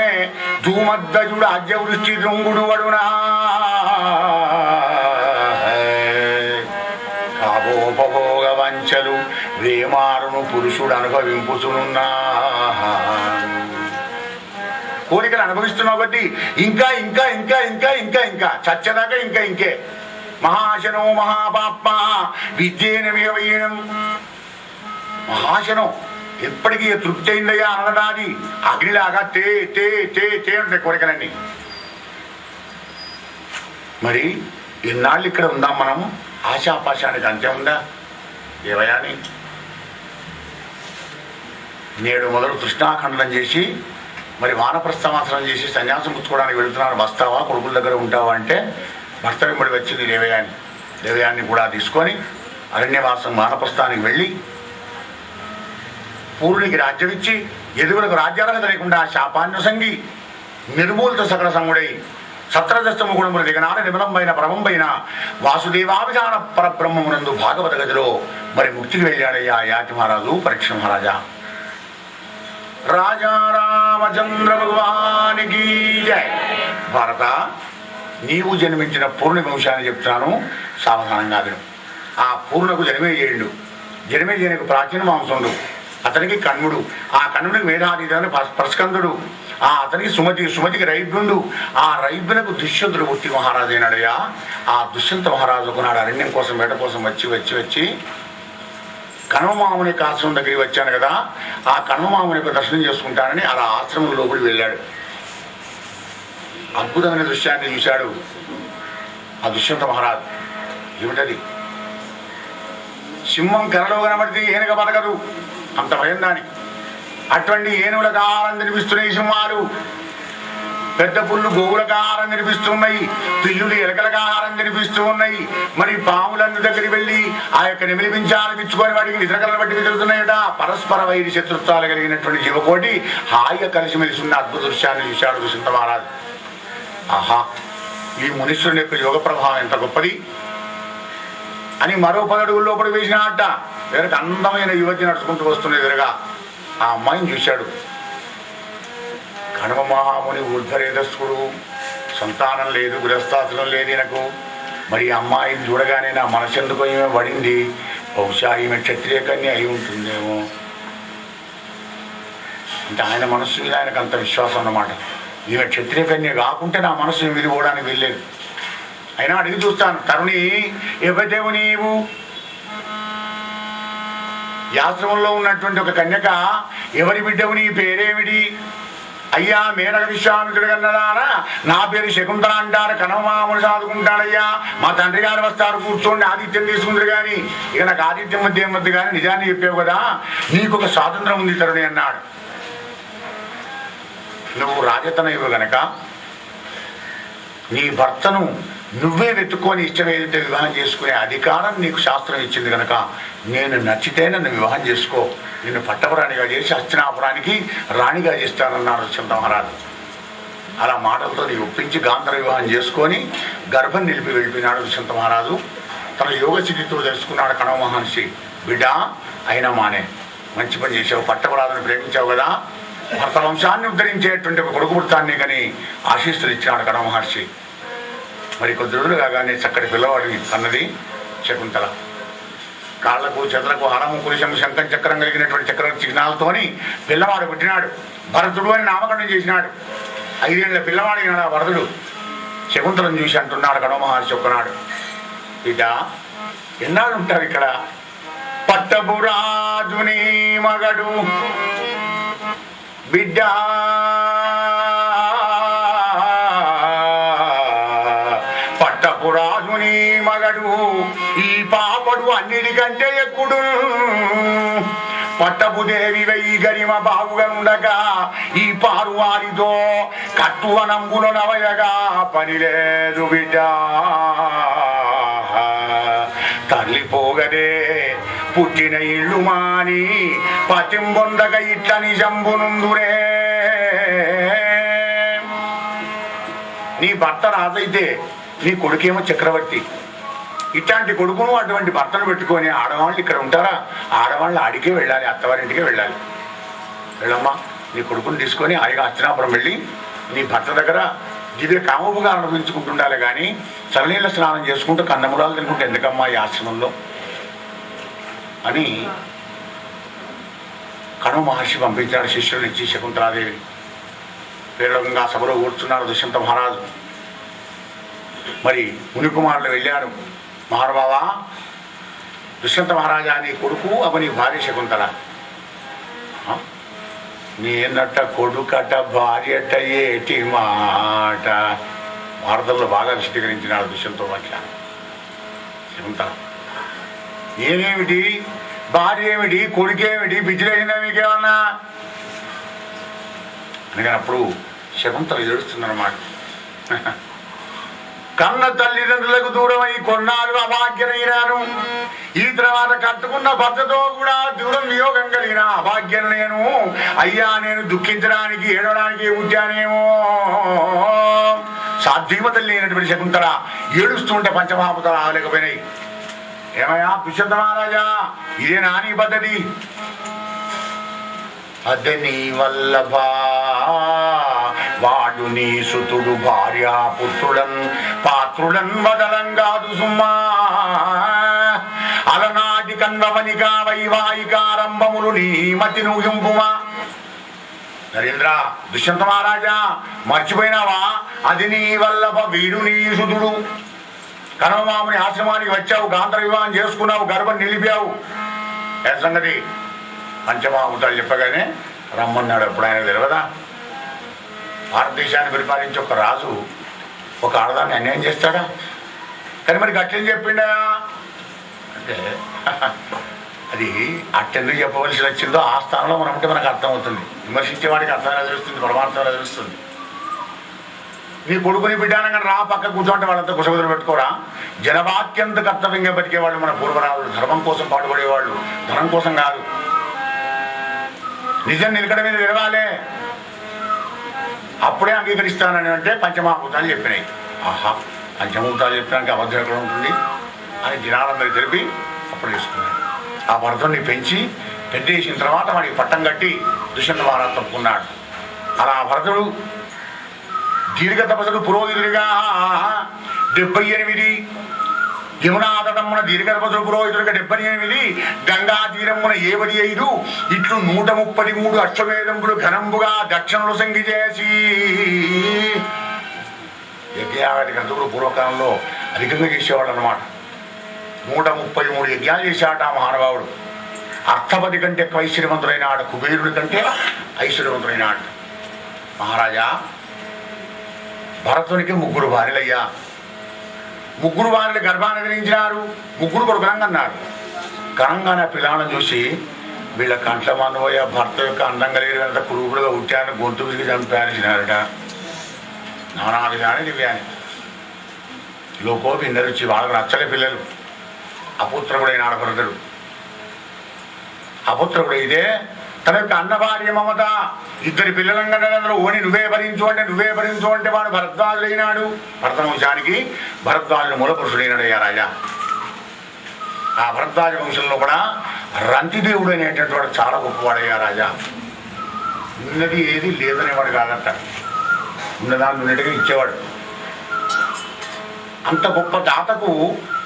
ధూమద్దజుడు అజ్యవృష్టి దృంగుడు వడునా. కామోపభోగ వంచలు వేమారును పురుషుడు అనుభవింపుతునున్నా. కోరికలు అనుభవిస్తున్నావు బట్టి ఇంకా ఇంకా ఇంకా ఇంకా ఇంకా ఇంకా చచ్చదాకా ఇంకా ఇంకే. మహాశనో మహాపాప విద్యేనమేవీనం. మహాశనం ఎప్పటికీ తృప్తి అయిందయ్యా అనడాది అగ్నిలాగా తే తే తే తే ఉంటాయి కోరికలన్నీ. మరి ఎన్నాళ్ళు ఇక్కడ ఉందాం మనం? ఆశాపాశానికి అంత్యం ఉందా దేవయాని? నేడు మొదలు తృష్ణాఖండనం చేసి మరి వానప్రస్థామాసనం చేసి సన్యాసం పుచ్చుకోవడానికి వెళుతున్నారు. వస్తావా, కొడుకుల దగ్గర ఉంటావా అంటే భర్త వెంబడి వచ్చింది దేవయాని. దేవయాన్ని కూడా తీసుకొని అరణ్యవాసం వానప్రస్థానికి వెళ్ళి పూర్ణికి రాజ్యం ఇచ్చి ఎదుగులకు రాజ్యాలకు లేకుండా శాపాన్యసంగి నిర్మూలిత సకల సంగుడై సత్రదస్తము గుణములు దిగనాల నిమలంపైన పరమంపైన వాసుదేవాభిధాన పరబ్రహ్మమునందు భాగవత గదిలో మరి ముక్తికి వెళ్ళాడయ్యా యాతి మహారాజు పరీక్ష మహారాజా. రాజా రామచంద్ర భగవానికి జై. భారత, నీవు జన్మించిన పూర్ణ వంశాన్ని చెప్తున్నాను, సావధానంగా విను. ఆ పూర్ణకు జన్మేజయుడు. జన్మేజయునికి ప్రాచీన మాంసముడు, అతనికి కణ్వుడు, ఆ కణ్వునికి మేధాతీతాన్ని పరస్కందుడు, ఆ అతనికి సుమతికి రైభ్యుడు, ఆ రైభ్యునకు దుష్యంతుడు పుట్టి మహారాజు అయినాడయ్యా. ఆ దుష్యంత మహారాజుకు నాడు అరణ్యం కోసం వేట కోసం వచ్చి కణవమాముని యొక్క ఆశ్రమం దగ్గరికి వచ్చాను కదా, ఆ కణవమాముని యొక్క దర్శనం చేసుకుంటానని అలా ఆశ్రమం లోపలికి వెళ్ళాడు. అద్భుతమైన దృశ్యాన్ని చూశాడు ఆ దుష్యంత మహారాజు. ఏమిటది? సింహం కరలో కనబడితే ఏనుగ బతకదు, అంత భయం దానికి. అటువంటి ఏనుగులకు ఆహారం తినిపిస్తున్నాయి సింహాలు, పెద్ద పుల్లు గోవులకు ఆహారం తినిపిస్తున్నాయి, పిల్లులు ఎలకలకు ఆహారం తినిపిస్తూ ఉన్నాయి. మరి పాములన్నీ దగ్గరికి వెళ్ళి ఆ యొక్క నెమిలిపించాలు పిచ్చుకొని వాటికి నిద్రకలను బట్టి తిరుగుతున్నాయట. పరస్పర వైరి శత్రుత్వాలు కలిగినటువంటి జీవకోటి హాయిగా కలిసిమెలిసి ఉన్న అద్భుత దృశ్యాన్ని చూశాడు దుష్యంత మహారాజు. ఆహా, ఈ మునీశ్వరుని యొక్క యోగ ప్రభావం ఎంత గొప్పది అని మరో 10 అడుగుల లోపల వేసినట్ట. వేరొక అందమైన యువతి నడుచుకుంటూ వస్తున్న ఎదురుగా ఆ అమ్మాయిని చూశాడు. కణవ మహాముని ఊర్ధ్వరేధస్సుడు, సంతానం లేదు, గృహస్థాశ్రం లేదు ఈయనకు. మరి ఈ అమ్మాయిని చూడగానే నా మనసు ఎందుకో ఈమె పడింది, బహుశా ఈమె క్షత్రియ కన్య అయి ఉంటుందేమో అంటే ఆయన మనస్సు మీద ఆయనకు అంత విశ్వాసం అన్నమాట. ఈమె క్షత్రియ కన్య కాకుంటే నా మనస్సు విరిగిపోవడానికి వెళ్ళలేదు. అయినా అడిగి చూస్తాను, తరుణి ఎవదేవు నీవు? ఈ ఆశ్రమంలో ఉన్నటువంటి ఒక కన్యక, ఎవరి బిడ్డవు, నీ పేరేమిటి? అయ్యా మేనక విశ్వామిత్రుడు కన్నదారా, నా పేరు శకుంతల అంటారు, కణవమాముని సాదుకుంటాడయ్యా, మా తండ్రి గారు వస్తారు, కూర్చోండి ఆతిథ్యం తీసుకుంటారు. కానీ ఇక నాకు ఆతిథ్యం మధ్య ఏమద్దు, కానీ నిజాన్ని చెప్పావు కదా, నీకు ఒక స్వాతంత్రం ఉంది తరుణి అన్నాడు. నువ్వు రాజతనయువు గనక నీ భర్తను నువ్వే వెతుక్కొని ఇష్టమేదంటే వివాహం చేసుకునే అధికారం నీకు శాస్త్రం ఇచ్చింది కనుక నేను నచ్చితే నన్ను వివాహం చేసుకో, నిన్ను పట్టపురాణిగా చేసి హస్తినాపురానికి రాణిగా చేస్తానన్నాడు దుష్యంత మహారాజు. అలా మాటలతో నీ ఒప్పించి గాంధర్వ వివాహం చేసుకొని గర్భం నిలిపి వెళ్ళిపోయినాడు దుష్యంత మహారాజు. తన యోగ స్థితితో తెలుసుకున్నాడు కణవ మహర్షి. బిడ్డ అయినా మానే, మంచి పని చేసావు, పట్టపురాజుని ప్రేమించావు కదా, భర్త వంశాన్ని ఉద్ధరించేటువంటి ఒక కొడుకు పుడతాన్ని కానీ ఆశీస్సులు ఇచ్చినాడు కణవ మహర్షి. మరి కొద్ది రోజులు కాగానే చక్కటి పిల్లవాడిని కన్నది శకుంతల. కాళ్లకు చేతులకు హరము కులిశం శంఖం చక్రం కలిగినటువంటి చక్ర చిహ్నాలతోని పిల్లవాడు పుట్టినాడు. భరతుడు అని నామకరణం చేసినాడు. 5 ఏళ్ల పిల్లవాడినాడు ఆ భరతుడు. శకుంతలను చూసి అంటున్నాడు కణవ మహర్షి ఒక్కనాడు, బిడ్డ ఎన్నాళ్ళు ఉంటారు ఇక్కడ? పట్టపురాజుని మగడు బిడ్డ, పట్టపురాజుని మగడు ఈ పాపడు అన్నిటికంటే ఎక్కుడు. పట్టపు దేవి వై గరిమ బాగుగా ఉండగా ఈ పారు వారితో కట్టువనంబుల నవయగా పని లేదు బిడ్డ. తల్లి పోగదే పుట్టిన ఇళ్ళు మాని పతింబొందక ఇట్ల నిజంబునుందురే. నీ భర్త రాజైతే నీ కొడుకేమో చక్రవర్తి. ఇట్లాంటి కొడుకును అటువంటి భర్తను పెట్టుకొని ఆడవాళ్ళు ఇక్కడ ఉంటారా? ఆడవాళ్ళు ఆడికే వెళ్ళాలి, అత్తవారింటికే వెళ్ళాలి. వెళ్ళమ్మా, నీ కొడుకుని తీసుకొని హాయిగా హస్తినాపురం వెళ్ళి నీ భర్త దగ్గర దివ్య కామముగా అనుభవించుకుంటుండాలి. కానీ చలనీళ్ళ స్నానం చేసుకుంటూ కందమూలాలు తినుకుంటే ఎందుకమ్మా ఈ ఆశ్రమంలో అని కణవ మహర్షి పంపించాడు శిష్యుల నుంచి శకుంతలాదేవి. ప్రేరకంగా సభలో కూర్చున్నారు దుష్యంత మహారాజు. మరి మునికుమారులు వెళ్ళారు. మహానుభావా, దుష్యంత మహారాజా నీ కొడుకు అవ నీ భార్య శకుంతల. నేనట కొడుకట భార్యట ఏటి మాట. భారతంలో బాగా విశదీకరించినాడు దుష్యంతో పట్ల శకుంతల. నేనేమిటి, భార్య ఏమిటి, కొడుకేమిటి, బిజ్జులైందా మీకేమన్నా అందుకనప్పుడు శకుంతల ఏడుస్తుందన్నమాట. కన్న తల్లిదండ్రులకు దూరమై కొన్నాళ్ళు అభాగ్యనైనాను. ఈ తర్వాత కట్టుకున్న భర్తతో కూడా దూరం వియోగం కలిగిన అభాగ్యం నేను. అయ్యా, నేను దుఃఖించడానికి ఏడవడానికి పుట్టానేమో. సాధ్వీమతల్లి అయినటువంటి శకుంతల ఏడుస్తుంటే పంచమహాభూతాలు ఆగలేకపోయినాయి. ఏమయ్యా దుష్యంత మహారాజా, ఇదే నాని పద్ధతి? అదని వల్లభా వాడు నీ సుతుడు భార్యా పుత్రుడన్ పాత్రుడన్ వదలంగాదు సుమ్మా. అలనాటి కన్వనికా వైవాహికారంభములు నీ మతి నూహింపుమా. నరేంద్ర, దుష్యంత మహారాజా మర్చిపోయినావా? అది నీ వల్లభ, వీడు నీ సుతుడు. కణవమాముని ఆశ్రమానికి వచ్చావు, గాంధర్వ వివాహం చేసుకున్నావు, గర్భం నిలిపావు. ఏ సంగతి పంచమహాభూతాలు చెప్పగానే రమ్మన్నాడు. ఎప్పుడు ఆయన తెలియదా? భారతదేశాన్ని పరిపాలించి ఒక రాజు ఒక ఆడదాన్ని అన్యాయం చేస్తాడా? కానీ మరి గట్లేం చెప్పిండా అంటే అది అట్టెందుకు చెప్పవలసి వచ్చిందో ఆ స్థానంలో మనం ఉంటే మనకు అర్థమవుతుంది. విమర్శించేవాడికి అర్థం తెలుస్తుంది, పరమార్థం తెలుస్తుంది. నీ కొడుకుని బిడ్డానంగా రా పక్క కూర్చోంటే వాళ్ళంతా కుసగుదలు పెట్టుకోరా? జనవాక్యంత కర్తవ్యంగా బతికేవాళ్ళు మన పూర్వరాలు. ధర్మం కోసం పాటుపడేవాళ్ళు, ధనం కోసం కాదు. నిజం నిలకడ మీద విరవాలే, అప్పుడే అంగీకరిస్తానని అంటే పంచమహాభూతాలు చెప్పినాయి. ఆహా, పంచమభూతాలు చెప్పడానికి అబద్ధం ఎక్కడ ఉంటుంది అని జనాలందరికీ తెలిపి అప్పుడు తీసుకున్నాడు. ఆ భరతుడిని పెంచి పెద్ద చేసిన తర్వాత వాడికి పట్టం కట్టి దుష్యంత మహారాజు తప్పుకున్నాడు. అలా భరతుడు దీర్ఘ తపస్సుడు పురోహితుడిగా 78 యమునాతటమున దీర్ఘ తపస్సుడు పురోహితుడిగా 78 గంగా తీరమున 75 ఇట్లు 133 అశ్వమేధములు ఘనంబుగా దక్షిణలు సంగి చేసి యజ్ఞాటి గంతుకులు పూర్వకాలంలో అధికంగా చేసేవాడు అన్నమాట. 133 యజ్ఞాలు చేశాట ఆ మహానుభావుడు. అర్థపతి కంటే ఎక్కువ ఐశ్వర్యవంతుడైన ఆడ, కుబేరుడి కంటే ఐశ్వర్యవంతుడైన ఆడ. మహారాజా, భరతునికి 3 భార్యలయ్యా. 3 భార్యలు గర్భాన్ని ధరించినారు. 3 కొడుకులంగా అన్నారు. కనంగానే పిల్లాలను చూసి వీళ్ళ కంట్ల మనవయ్య భర్త యొక్క అందంగా లేరు అంత కురుకుడుగా ఉట్టాను, గొంతు విసిగి చంపేసినారట. నానా విధాని దివ్యాన్ని లోకో విన్నరుచి వాళ్ళకు నచ్చలే పిల్లలు. అపుత్రకుడైన ఆడభరతుడు. అపుత్రకుడు అయితే తన యొక్క అన్నభార్య మమత 2 పిల్లలంగా ఓని నువ్వే భరించు అంటే వాడు భరద్వాజుడైనాడు. భరతవంశానికి భరద్వాజుడు మూల పురుషుడైనాడయ్యా రాజా. ఆ భరద్వాజ వంశంలో కూడా రంతిదేవుడు అనేటటువంటి వాడు చాలా గొప్పవాడయ్యా రాజా. ఉన్నది ఏది లేదనేవాడు కాదంట, ఉన్నదాన్ని ఉన్నట్టుగా ఇచ్చేవాడు. అంత గొప్ప దాతకు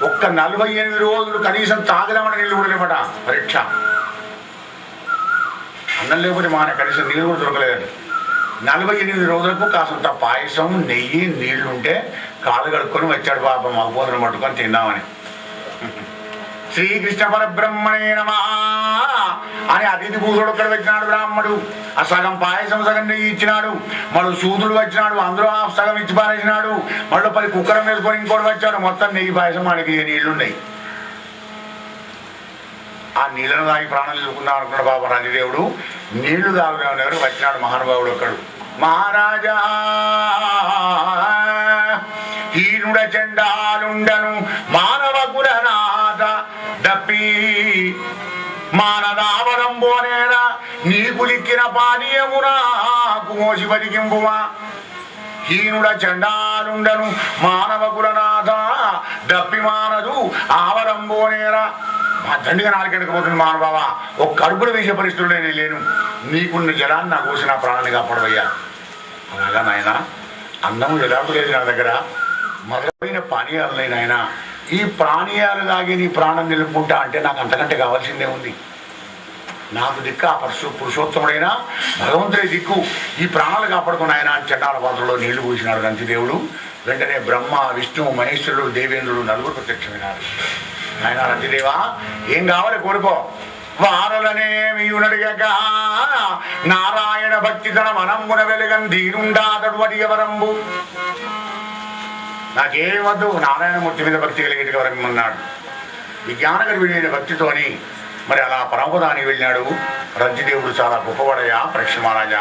ఒక్క 48 రోజులు కనీసం తాగలేమని నీళ్ళు కూడా లేవట. పరీక్ష అన్నం లేకపోతే మన కనీసం నీళ్ళు కూడా దొరకలేదండి. 48 రోజులకు కాసంత పాయసం, నెయ్యి, నీళ్లు ఉంటే కాలు కడుక్కొని వచ్చాడు పాపం మగపోతును పట్టుకొని తిందామని. శ్రీకృష్ణ పరబ్రహ్మణే నమః అని అతిథి భూతుడు ఒక్కడ వచ్చినాడు బ్రాహ్మడు. ఆ సగం పాయసం సగం నెయ్యి ఇచ్చినాడు. మళ్ళీ సూదుడు వచ్చినాడు, అందులో సగం ఇచ్చి పారేసినాడు. మళ్ళీ 10 కుక్కరం వేసుకొని ఇంకోటి వచ్చాడు. మొత్తం నెయ్యి పాయసం వాడికి నీళ్లున్నాయి. ఆ నీళ్ళను తాగి ప్రాణం నిలుపుకుందాం అనుకున్నాడు బాబా రంజిదేవుడు. నీళ్లు తాగునేవారు వచ్చినాడు మహానుభావుడు ఒక్కడు. మహారాజా, హీనుడ చండాలుండను మానవ గురనాథ దప్పి మానదావరంబోనేరా నీకు లిక్కిన పానీయమునా మోసి బతికింపుమా. హీనుడ చండాలుండను మానవ గురనాథ దప్పి మానదు ఆవరంబోనేరా. మా తండ్రిగా నాలుగెడకపోతుంది మహానుభావ, ఒక కడుపులు వేసే పరిస్థితుల్లో నేను లేను. నీకున్న జలాన్ని నాకు కోసి నా ప్రాణాన్ని కాపాడవయ్యా. అలాగా నాయన, అన్నం జలాపు లేదు నా దగ్గర, మొదలైన పానీయాలున్నాయి నాయన. ఈ పానీయాలు తాగి నీ ప్రాణం నిలుపుకుంటా అంటే నాకు అంతకంటే కావాల్సిందే ఉంది. నాకు దిక్కు ఆ పురుషోత్తముడైనా భగవంతుడి దిక్కు, ఈ ప్రాణాలు కాపాడుకున్న ఆయన చండాల పాత్రలో నీళ్లు పూసినాడు రంతిదేవుడు. వెంటనే బ్రహ్మ, విష్ణు, మహేశ్వరుడు, దేవేంద్రుడు 4 ప్రత్యక్షమైనారు. ఆయన రంతిదేవా, ఏం కావాలి కోరుకో. వారలనేమియునడిగక నారాయణ భక్తి తన మనమ్మున వెలుగం ధీరుండాతడు అడిగవరంబు. నాకేం వద్దు, నారాయణమూర్తి మీద భక్తి కలిగేటికి వరం అన్నాడు. విజ్ఞానగర్భిడైన భక్తితోని మరి అలా పరమపదానికి వెళ్ళినాడు రంతిదేవుడు. చాలా గొప్పవాడయ్యా పరీక్ష మహారాజా.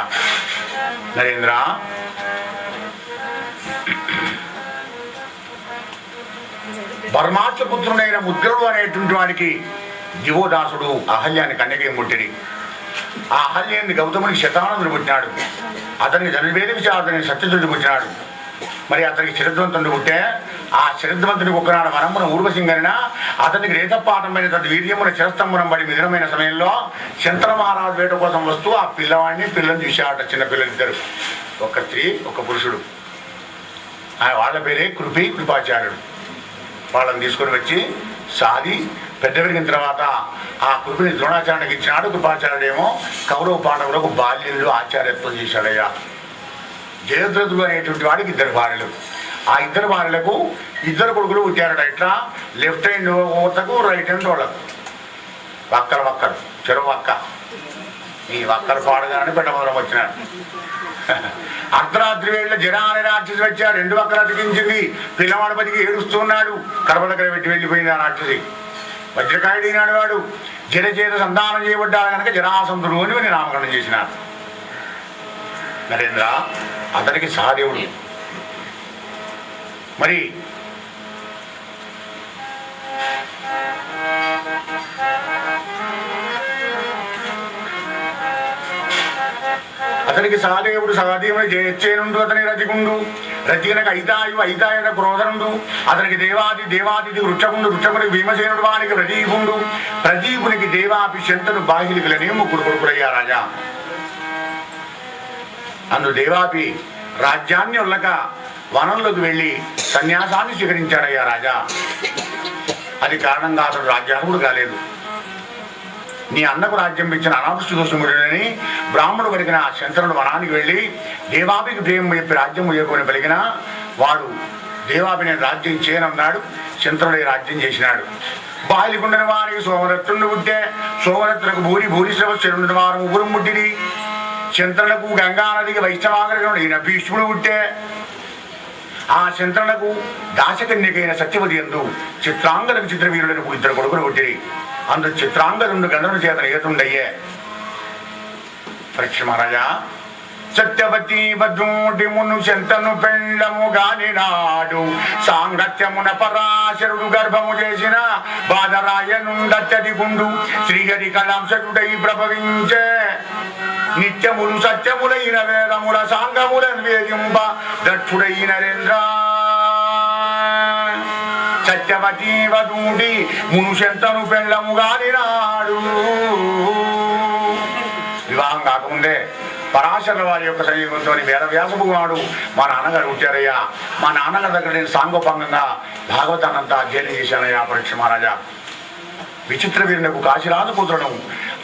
నరేంద్ర, పరమాత్మపుత్రుడైన ముద్రుడు అనేటువంటి వాడికి దివోదాసుడు అహల్యాన్ని కన్యకం పుట్టింది. ఆ అహల్యాన్ని గౌతమునికి శతానందుడు పుట్టినాడు. అతనికి ధనుర్వేద విచారణ సత్యదుడు పుట్టినాడు. మరి అతనికి శరద్వంతుడు పుట్టే ఆ శరద్వంతుడికి ఒక్కనాడు మనమ్మున ఊర్వశింగరిన అతనికి రేతపాఠమైనటువంటి వీర్యమున చిరస్తంభనం పడి మిథునమైన సమయంలో శంతన మహారాజు వేట కోసం వస్తూ ఆ పిల్లని చూశాడట. చిన్న పిల్లలిద్దరు, ఒక స్త్రీ ఒక పురుషుడు. వాళ్ళ పేరే కృపాచార్యుడు. వాళ్ళని తీసుకొని వచ్చి సాది పెద్ద పెరిగిన తర్వాత ఆ కృపిని ద్రోణాచార్యునికి ఇచ్చినాడు. కృపాచార్యుడేమో కౌరవ పాండవులకు బాల్యంలో ఆచార్యత్వం చేశాడయ్యా. జయద్రథుడు అనేటువంటి వాడికి 2 భార్యలు. ఆ 2 భార్యలకు 2 కొడుకులు పుట్టారట. ఇట్లా లెఫ్ట్ హ్యాండ్ ఓతకు, రైట్ హ్యాండ్ వాళ్ళకు. వక్కలు చెరువు వక్క ఈ వక్కలు పాడగానే పెట్టమూలం వచ్చినాడు. అర్ధరాత్రి వేళ జన అనే రాక్షసి వచ్చా 2 వక్కలు అతికించింది. పిల్లవాడు బతికి ఏడుస్తున్నాడు. కడప దగ్గర పెట్టి వెళ్ళిపోయింది ఆ రాక్షసి. వజ్రకాయుడైనాడు వాడు. జన చేత సంతానం చేయబడ్డాడు కనుక జరాసంధుడు అని నామకరణం చేసినాడు. నరేంద్ర అతనికి సహదేవుడు. మరి అతనికి సహదేవుడు సహదేవుని జయచ్చేనుండు అతని రతికుండు రతికనకు ఐతాయున క్రోధనుండు అతనికి దేవాదిది వృక్షకుడికి భీమసేనుడు వానికి ప్రదీపునికి దేవాపి శంతను బాహిలికులనే ముగ్గురు కొడుకులయ్యా రాజా. అందు దేవాపి రాజ్యాన్ని ఉల్లక వనంలోకి వెళ్ళి సన్యాసాన్ని స్వీకరించాడయ్యా రాజా. అది కారణంగా అతడు రాజ్యార్హుడు కాలేదు. నీ అన్నకు రాజ్యం ఇచ్చిన అనాథుడని బ్రాహ్మణుడు పలికిన శంతనుడు వనానికి వెళ్ళి దేవాపికి ప్రేమ చెప్పి రాజ్యం ఉయ్యకొని పలికిన వాడు దేవాపి నేను రాజ్యం చేయనన్నాడు. శంతనుడు రాజ్యం చేసినాడు. బాలికుండిన వారికి సోమరత్నుడు పుట్టే సోమరత్నులకు భూరిశ్రవశ్వరుండిన వారు ముగ్గురు ముట్టిది. శంతనులకు గంగానదికి వైష్ణవాగరుడు ఈయన భీష్ముడు పుట్టే. ఆ శంతనులకు దాశకన్యకైన సత్యవతి యందు చిత్రాంగదకు చిత్రవీరులకు 2 కొడుకులు పుట్టిరి. అందు చిత్రాంగదుండు గంధర్వ చేతన ఏతుండయ్యే. పరీక్ష మహారాజా సత్యవతి భద్రుడి మును శంతను పెండము గానినాడు. సాంగత్యమున పరాశరుడు గర్భము చేసిన బాధరాయనుండత్యది గుండు శ్రీహరి కళాంశకుడై ప్రభవించే. నిత్యములు సత్యములైన వేదముల సాంగముల వేదింప దక్షుడై నరేంద్ర. సత్యవతి వధుడి మునుశంతను పెళ్ళము గానినాడు. వివాహం కాకముందే పరాశర వారి యొక్క సంయోగంతో వేదవ్యాస భగవానుడు మా నాన్నగారు పుట్టారయ్యా. మా నాన్నగారి దగ్గర నేను సాంగోపాంగంగా భాగవతాన్నంతా అధ్యయనం చేశానయ్యా. పరీక్ష మహారాజా విచిత్ర వీరునకు కాశీరాజు పుత్రుడు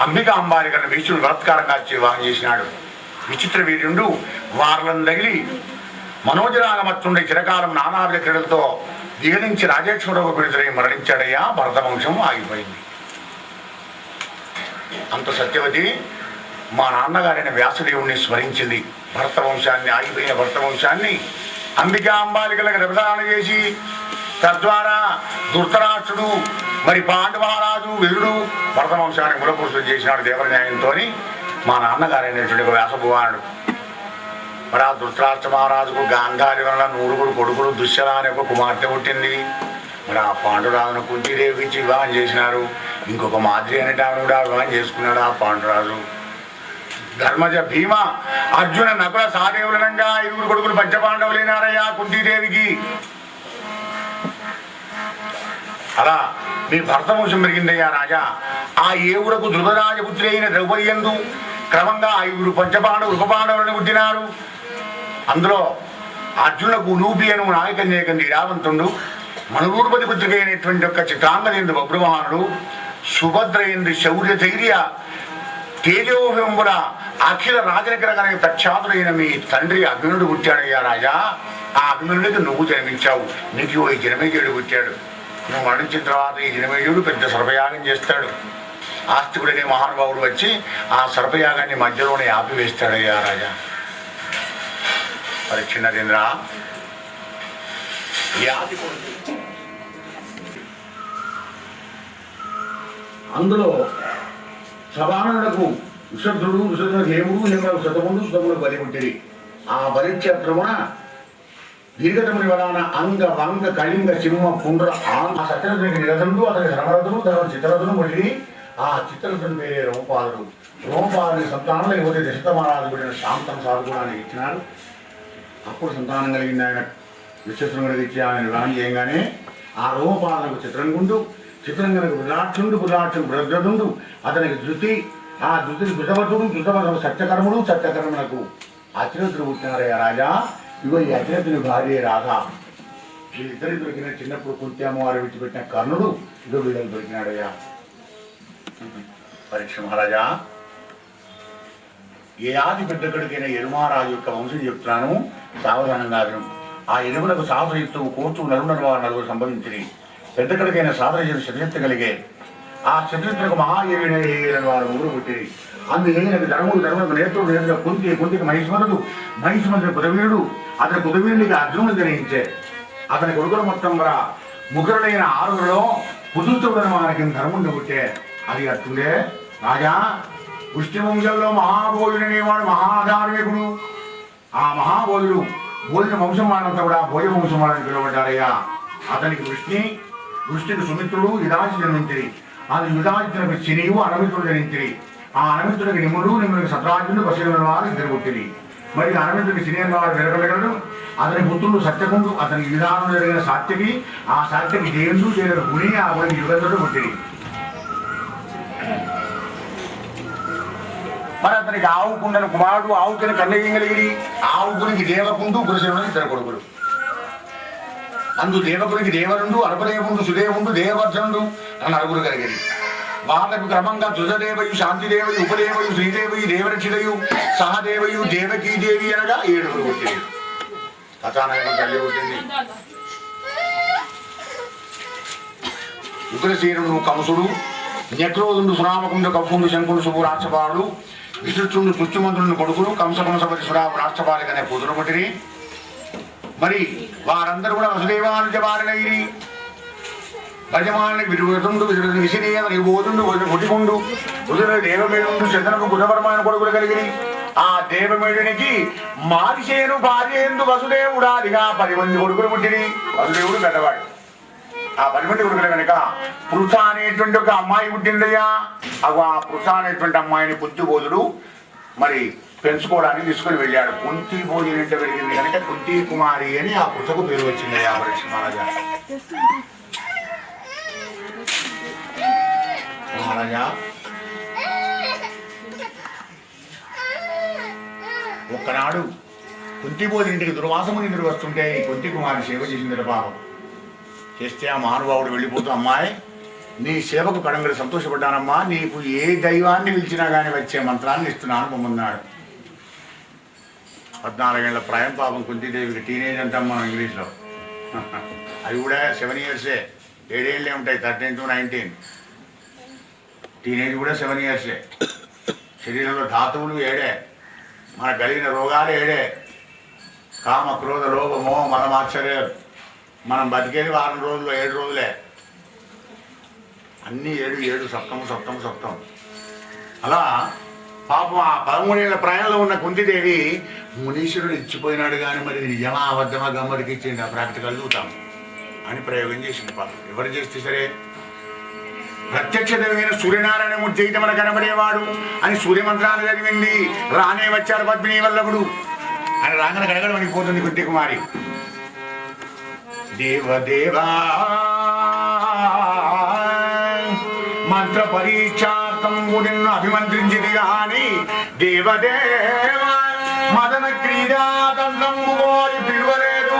అంబికా అంబారి గారిని విష్ణుడు బలత్కారంగా వివాహం చేసినాడు. విచిత్ర వీర్యుడు వార్లను తగిలి మనోజరాగమత్తుండే చిరకాలం నానావిధ క్రీడలతో దిగనించి రాజేశ్వరరావు పిడుతులై మరణించాడయ్యా. భరతవంశం ఆగిపోయింది. అంత సత్యవతి మా నాన్నగారైన వ్యాసదేవుణ్ణి స్మరించింది. ఆగిపోయిన భరతవంశాన్ని అంబికా అంబాలికలకు రవిదానం చేసి తద్వారా ధృతరాష్ట్రుడు మరి పాండుమహారాజు వీరుడు భరతవంశానికి మూలపురుషుడు చేసినాడు దేవర న్యాయంతో. మా నాన్నగారైనటువంటి వ్యాసభగవానుడు మరి ఆ ధృతరాష్ట్ర మహారాజుకు గాంధారి వలన 9 కొడుకులు దుశ్శల అనే ఒక కుమార్తె పుట్టింది. మరి ఆ పాండురాజును కుంతీదేవికి ఇచ్చి వివాహం చేసినారు. ఇంకొక మాదిరి అనేట ఆమెను కూడా వివాహం చేసుకున్నాడు ఆ పాండురాజు. ధర్మజ భీమ అర్జున నకుల సహదేవులనంగా 5 కొడుకులు పంచపాండవులైనారయ్యా కుంతీదేవికి. అలా మీ భరతవంశం పెరిగిందయ్యా రాజా. ఆ 7 ధృతరాజపుత్రి అయిన ద్రౌపది యందు క్రమంగా 5 పంచపాండవులు ఉపపాండవులను పుట్టినారు. అందులో అర్జునులకు లూపి అను నాయకన్యేకంది రావంతుడు, మనుగూరుపతి పుత్రిక అయినటువంటి యొక్క చిత్రాంగదేందు బబ్రువాహనుడు, సుభద్ర ఎందు శౌర్య ధైర్య తేజోభింబుల అఖిల రాజనగరగనే ప్రఖ్యాతుడైన మీ తండ్రి అభిమనుడు పుట్టాడయ్యా రాజా. ఆ అభిమనుడికి నువ్వు జన్మించావు. నీకు ఈ జనమేజయుడు పుట్టాడు. నువ్వు మరణించిన తర్వాత ఈ జనమేజయుడు పెద్ద సర్పయాగం చేస్తాడు. ఆస్తికుడనే మహానుభావుడు వచ్చి ఆ సర్పయాగాన్ని మధ్యలోనే ఆపివేస్తాడయ్యా రాజా. పరీక్ష నరేంద్ర అందులో సభానులకు విశుద్ధుడు హేముడు శతముడు సుతముడు బలి ఉంటుంది. ఆ బలిక్షేత్రమున దీర్ఘతముని వలన అంగ వంగ కళింగ సింహ పుండ్ర ఆ సత్యరథునికి నిరథుడు అతని శ్రమరథుడు తన చిత్రరథుడు మొదటి ఆ చిత్రరథుని పేరే రోమపాలుడు. రోమపాలుని సంతానం లేకపోతే దశరథ మహారాజు పుట్టిన శాంతం సాధుగుణానికి ఇచ్చినారు. అప్పుడు సంతానం కలిగింది ఆయన. విశ్వశృంగుడికి ఇచ్చి ఆయన వివాహం చేయగానే ఆ రోమపాలకు చిత్రంగుండు, చిత్రంగనకు బృలాక్షుడు, బృలాక్షుడు బృద్రదుండు, అతనికి ధృతి, ఆ ధృతికి ధృతవతుడు, ధృతవతుడు సత్యకర్ముడు, సత్యకర్ములకు అతిరథుడు పుట్టినారయ్యా రాజా. ఇగో ఈ అతిరథుని భార్య రాధా. వీళ్ళిద్దరికి దొరికిన చిన్నప్పుడు కుంతి అమ్మవారు విడిచిపెట్టిన కర్ణుడు ఇదో వీళ్ళకి దొరికినాడయ్యా. పరీక్ష మహారాజా ఏ ఆది పెద్ద కొడుకైన ఎరుమారాజు యొక్క వంశం చెప్తున్నాను, సావధానంగా విను. ఆ ఎరువులకు సాధయుక్తు కోర్చు నలుగురు సంభవించింది. పెద్ద కొడుకైన సాధన శతశక్తి కలిగే ఆ చతుర్థకు మహాయోగిన వారు ముగ్గురు పుట్టింది. అందుకు ధర్ముడు నేత్రుడు కుంతికి మహిష్మరుడు కుదవీరుడు, అతని కుదవీరుడికి అర్జునుడు జనించే. అతని కొడుకులు మొత్తం ముగ్గురులైన ఆరుగురులో పుదుస్తుడని మనకి ధర్ముడు పుట్టే. అది అట్టుండే రాజా. పుష్టివంశంలో మహాభోజుడనేవాడు మహాధార్మికుడు. ఆ మహాభోజుడు భోజన వంశం వాళ్ళంతా కూడా భోజ వంశం వాళ్ళని పిలువబడ్డారయ్యా. అతనికి వృష్టికి సుమిత్రుడు యుధాచి జన్మించిరి. అది యుధాచికి శనియు అనమిత్రుడు జనించిరి. ఆ అనమిత్రుడికి నిమ్ముడికి సత్రాజుడు వశీలమైన వారు ఇద్దరు పుట్టిరి. మరి అనమిత్రుడికి శని వారు వెలగడు. అతని పుత్రుడు సత్యకుండు, అతనికి విధానం జరిగిన సాత్యకి, ఆ సాత్యకి జయందు జరిగిన గుణి, ఆ గుణి యుగంధుడు పుట్టిరి. మరి అతనికి ఆవుకుండను కుమారుడు, ఆవుకిన కన్నయ్యగలిగిరి. ఆవుకునికి దేవకుండు గురుశనుడు ఇద్దరు కొడుకులు. అందు దేవకునికి దేవరుండు, అర్పదేవుండు, సుదేవుండు, దేవవర్ధనుడు అని నలుగురు కలిగిరి. వాళ్ళకు క్రమంగా ధృతదేవయు, శాంతిదేవయు, ఉపదేవయు, శ్రీదేవయు, దేవరక్షిదయు, సహదేవయు, దేవకీదేవి అనగా 7 పుట్టింది. కథానాయకుడు తల్లి పుట్టింది. ఉగ్రసేనుడు కంసుడు, న్యక్రోధుడు, సునామకుండు, కపుండు, శంకుడు, శుభు రాక్షపాలుడు, విశృష్టుడు, సృష్టిమంతుడు కొడుకులు, కంసకంసపతి సురాపు రాష్ట్రపాలిక అనే కూతురు పుట్టిరి. మరి వారందరూ కూడా వసుదేవానుజ బారినగిరి. భజమానికి విరుతుండు, విసినీయని బోధుండు, ఒటికుండు, ఉదురు దేవమేడుండు, చంద్రకు బుధవర్మైన కొడుకులు కలిగిరి. ఆ దేవమేడునికి మారిసేను భార్యేందు వసుదేవుడాదిగా 10 మంది కొడుకులు పుట్టిరి. వసుదేవుడు పెద్దవాడు. ఆ 10 మంది కొడుకుల కనుక పృథ అనేటువంటి ఒక అమ్మాయి పుట్టిందయ్యా. ఆ పృథ అనేటువంటి అమ్మాయిని కుంతిబోధుడు మరి పెంచుకోవడానికి తీసుకుని వెళ్ళాడు. కుంతిబోధుడు ఇంట పెరిగింది కనుక కుంతి కుమారి అని ఆ పృథకు పేరు వచ్చిందయ్యా పరీక్ష మహారాజా. మహారాజా ఒక్కనాడు కుంతిబోధుడి ఇంటికి దుర్వాసము నిద్ర వస్తుంటే ఈ కుంతి కుమారి సేవ చేసింది. పాపం చేస్తే ఆ మహానుభావుడు వెళ్ళిపోతూ, అమ్మాయి నీ సేవకు కడంగా సంతోషపడ్డానమ్మా, నీకు ఏ దైవాన్ని పిలిచినా కానీ వచ్చే మంత్రాన్ని ఇస్తున్నాను పొమ్మన్నాడు. 14 ఏళ్ల ప్రాయం పాపం కుంతీదేవికి. టీనేజ్ అంటాం మనం ఇంగ్లీష్లో. అది కూడా 7 ఇయర్సే. 7 ఏళ్ళే ఉంటాయి, 13 to 19. టీనేజ్ కూడా 7 ఇయర్సే. శరీరంలో ధాతువులు 7. మనకు కలిగిన రోగాలు 7. కామ, క్రోధ, లోభ, మోహ, మలం, ఆశ్చర్యం. మనం బతికేది 4 రోజుల్లో 7 రోజులే. అన్నీ 7 సప్తం. అలా పాపం ఆ 13 ఏళ్ల ప్రాయంలో ఉన్న కుంతిదేవి మునీశ్వరుడు ఇచ్చిపోయినాడు కానీ మరి నిజమా అబద్ధమా గమ్మడికి ఇచ్చింది, ఆ ప్రాక్టికల్ చూద్దాం అని ప్రయోగం చేసింది. పాపం ఎవరు చేస్తే సరే ప్రత్యక్షమైన సూర్యనారాయణ మూర్తి అయితే మన కనబడేవాడు అని సూర్యమంత్రాలు చదివింది. రానే వచ్చాడు పద్మిని వల్లభుడు అని రాగానే గడగడ వణికిపోతుంది కుంతి కుమారి. దేవదేవా మంత్ర పరీక్షార్థం నిన్ను అభిమంత్రించింది కానీ దేవదేవ మదన క్రీడాదండంబు కోరి పిలువలేదు.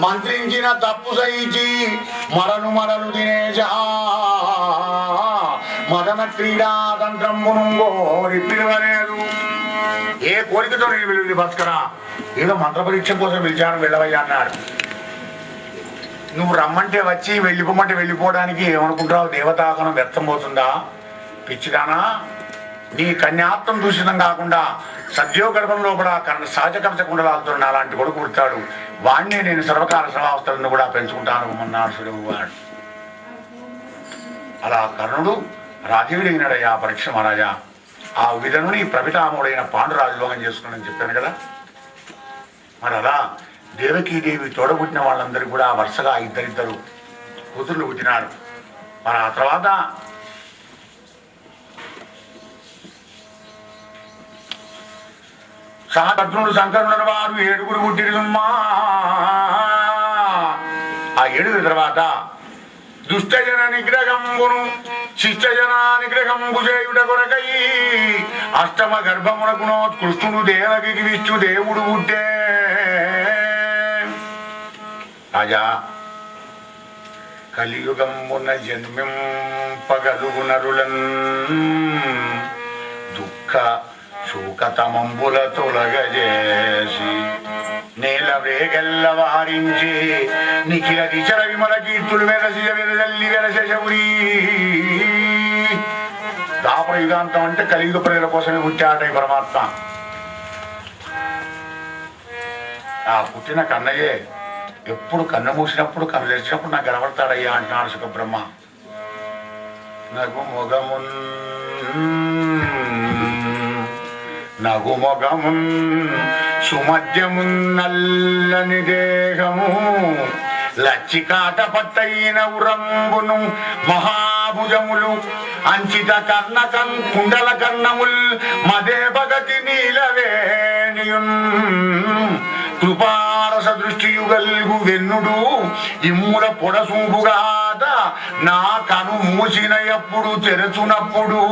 మంత్రించిన తప్పు సహించి మరలు దినేశా మదన క్రీడాదండంబును కోరి పిలువలేదు. ఏ కోరికతో నేను వెళ్ళింది భాస్కరా, ఏదో మంత్ర పరీక్ష కోసం పిలిచాను, వెళ్ళవయ్యా అన్నాడు. నువ్వు రమ్మంటే వచ్చి వెళ్ళిపోమంటే వెళ్ళిపోవడానికి ఏమనుకుంటావు? దేవతాగణం వ్యర్థం పోతుందా? పిచ్చిదానా, నీ కన్యాత్వం దూషితం కాకుండా సద్యో గర్భం లోపల సహజ కవచ కుండలాలతో అలాంటి కొడుకు పుడతాడు. వాణ్ణే నేను సర్వకాల సమావస్థలను కూడా పెంచుకుంటాను అన్నాడు సూర్యభగవానుడు. అలా కర్ణుడు రాజీవుడైనాడయ్యా పరీక్ష మహారాజా. ఆ విధనుని ప్రపితాముడైన పాండురాజులోకం చేసుకున్నాడని చెప్పాను కదా. మరి అలా దేవకీదేవి తోడబుట్టిన వాళ్ళందరూ కూడా వరుసగా 2 కూతుర్లు పుట్టినారు. మరి ఆ తర్వాత సహకర్ణుడు శంకరుడు వారు 7 పుట్టినమ్మా. ఆ 7 తర్వాత దుష్టజన నిగ్రహంబును శిష్టజన నిగ్రహంబు చేయుట కొరకై అష్టమ గర్భమునకునోత్కృష్ణుడు దేవకి విష్ణు దేవుడు పుట్టే. రాజా కలియుగమున జన్మింపగలుగు నరులన్ దుఃఖ శోకతమంబుల తొలగజేసి నేల వేగెల్లవారించి నిఖిల దిశల విమల కీర్తులు వెరసియ వెరజల్లి వెరశశౌరీ. దాపర యుగాంతం అంటే కలియుగ ప్రజల కోసమే పుట్టాట ఈ పరమాత్మ. ఆ పుట్టిన కన్నయ్యే ఎప్పుడు కన్ను మూసినప్పుడు కన్ను తెరిచినప్పుడు నాకు కనబడతాడయ్యా అంటున్నాడు సుఖ బ్రహ్మ. నగుమొగమున్ నగుమొగమున్ సుమధ్యమున్ నల్లని దేహము లచ్చికాట పట్టయిన ఉరంబును మహాభుజములు అంచిత కర్ణ కుండల కర్ణముల్ మదే భగతి నీలవేణియున్ కృపారస దృష్టియుగల్గు వెన్నుడు ఇమ్ముల పొడసూపుగాట నా కను మూసిన ఎప్పుడు తెరచునప్పుడు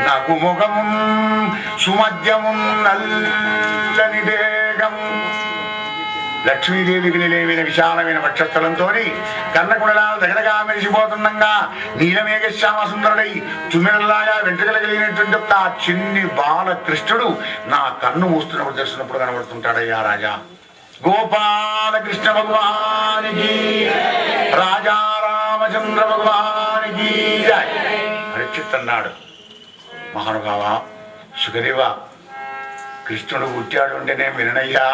నగుముఖము సుమధ్యము నల్లని దేహం. లక్ష్మీదేవికి నిలేవిన విశాలమైన వక్షస్థలంతో కన్నకుడలాలు దగ్గరగా మెరిసిపోతుండగా నీలమేఘశ్యామ సుందరుడై చుమ్మెనల్లాగా వెంట్రుకలు కలిగినటువంటి ఆ చిన్ని బాలకృష్ణుడు నా కన్ను మూస్తున్నప్పుడు తెలిసినప్పుడు కనబడుతుంటాడయ్యా రాజా. గోపాలకృష్ణ భగవానికి రాజా రామచంద్ర భగవానికి పరీక్షిత్ అన్నాడు. మహానుభావ సుఖదేవ, కృష్ణుడు పుట్టాడు అంటే నేను విననయ్యా.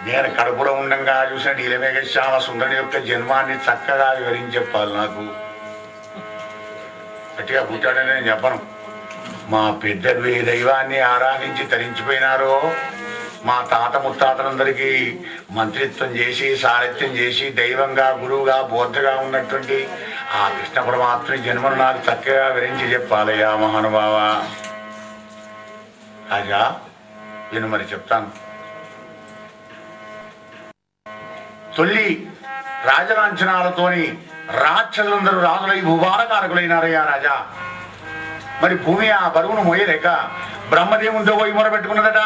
నేను కడుపులో ఉండంగా చూసిన నీలమేఘశ్యామ సుందరుని యొక్క జన్మాన్ని చక్కగా వివరించి చెప్పాలి. నాకు గట్టిగా పుట్టాడని నేను చెప్పను. మా పెద్దలు ఏ దైవాన్ని ఆరాధించి తరించిపోయినారో మా తాత ముత్తాతలందరికీ మంత్రిత్వం చేసి సారథ్యం చేసి దైవంగా గురువుగా బోధగా ఉన్నటువంటి ఆ కృష్ణ పరమాత్మని జన్మను నాకు చక్కగా వివరించి చెప్పాలయ్యా మహానుభావ. రాజా నేను మరి చెప్తాను. తొల్లి రాజలాంఛనాలతోని రాక్షసులందరూ రాజులై భూభారకారకులైనారయ్యా రాజా. మరి భూమి ఆ బరువును మోయలేక బ్రహ్మదేవునితో పోయి మొరబెట్టుకున్నదట.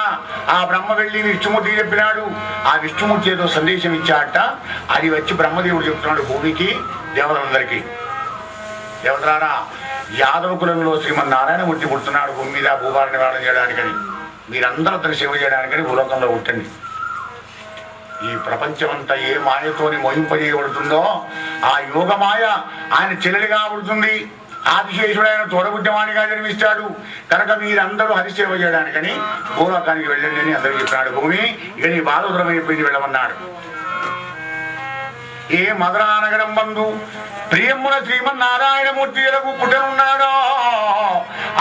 ఆ బ్రహ్మ వెళ్ళి విష్ణుమూర్తికి చెప్పినాడు. ఆ విష్ణుమూర్తి ఏదో సందేశం ఇచ్చాట. అది వచ్చి బ్రహ్మదేవుడు చెప్తున్నాడు భూమికి, దేవతలందరికీ, దేవతలారా యాదవ కులంలో శ్రీమన్నారాయణమూర్తి పుడుతున్నాడు భూమి మీద భూభార నివారణ చేయడానికని, మీరందరూ అతను సేవ చేయడానికని భూలోకంలో పుట్టండి. ఈ ప్రపంచమంతా ఏ మాయతోని మోహింపజేయబడుతుందో ఆ యోగమాయ ఆయన చెల్లెలిగా పుడుతుంది. ఆదిశేషుడు ఆయన తోడబుడ్డవాణిగా జన్మిస్తాడు. కనుక మీరందరూ హరిసేవ చేయడానికని భూలోకానికి వెళ్ళండి అని అందరూ చెప్పినాడు. భూమి ఇక నీ బాధ దూరమైపోయింది వెళ్ళమన్నాడు. ఏ మధురా నగరం బంధు ప్రియమున శ్రీమన్నారాయణమూర్తిలకు పుట్టనున్నాడో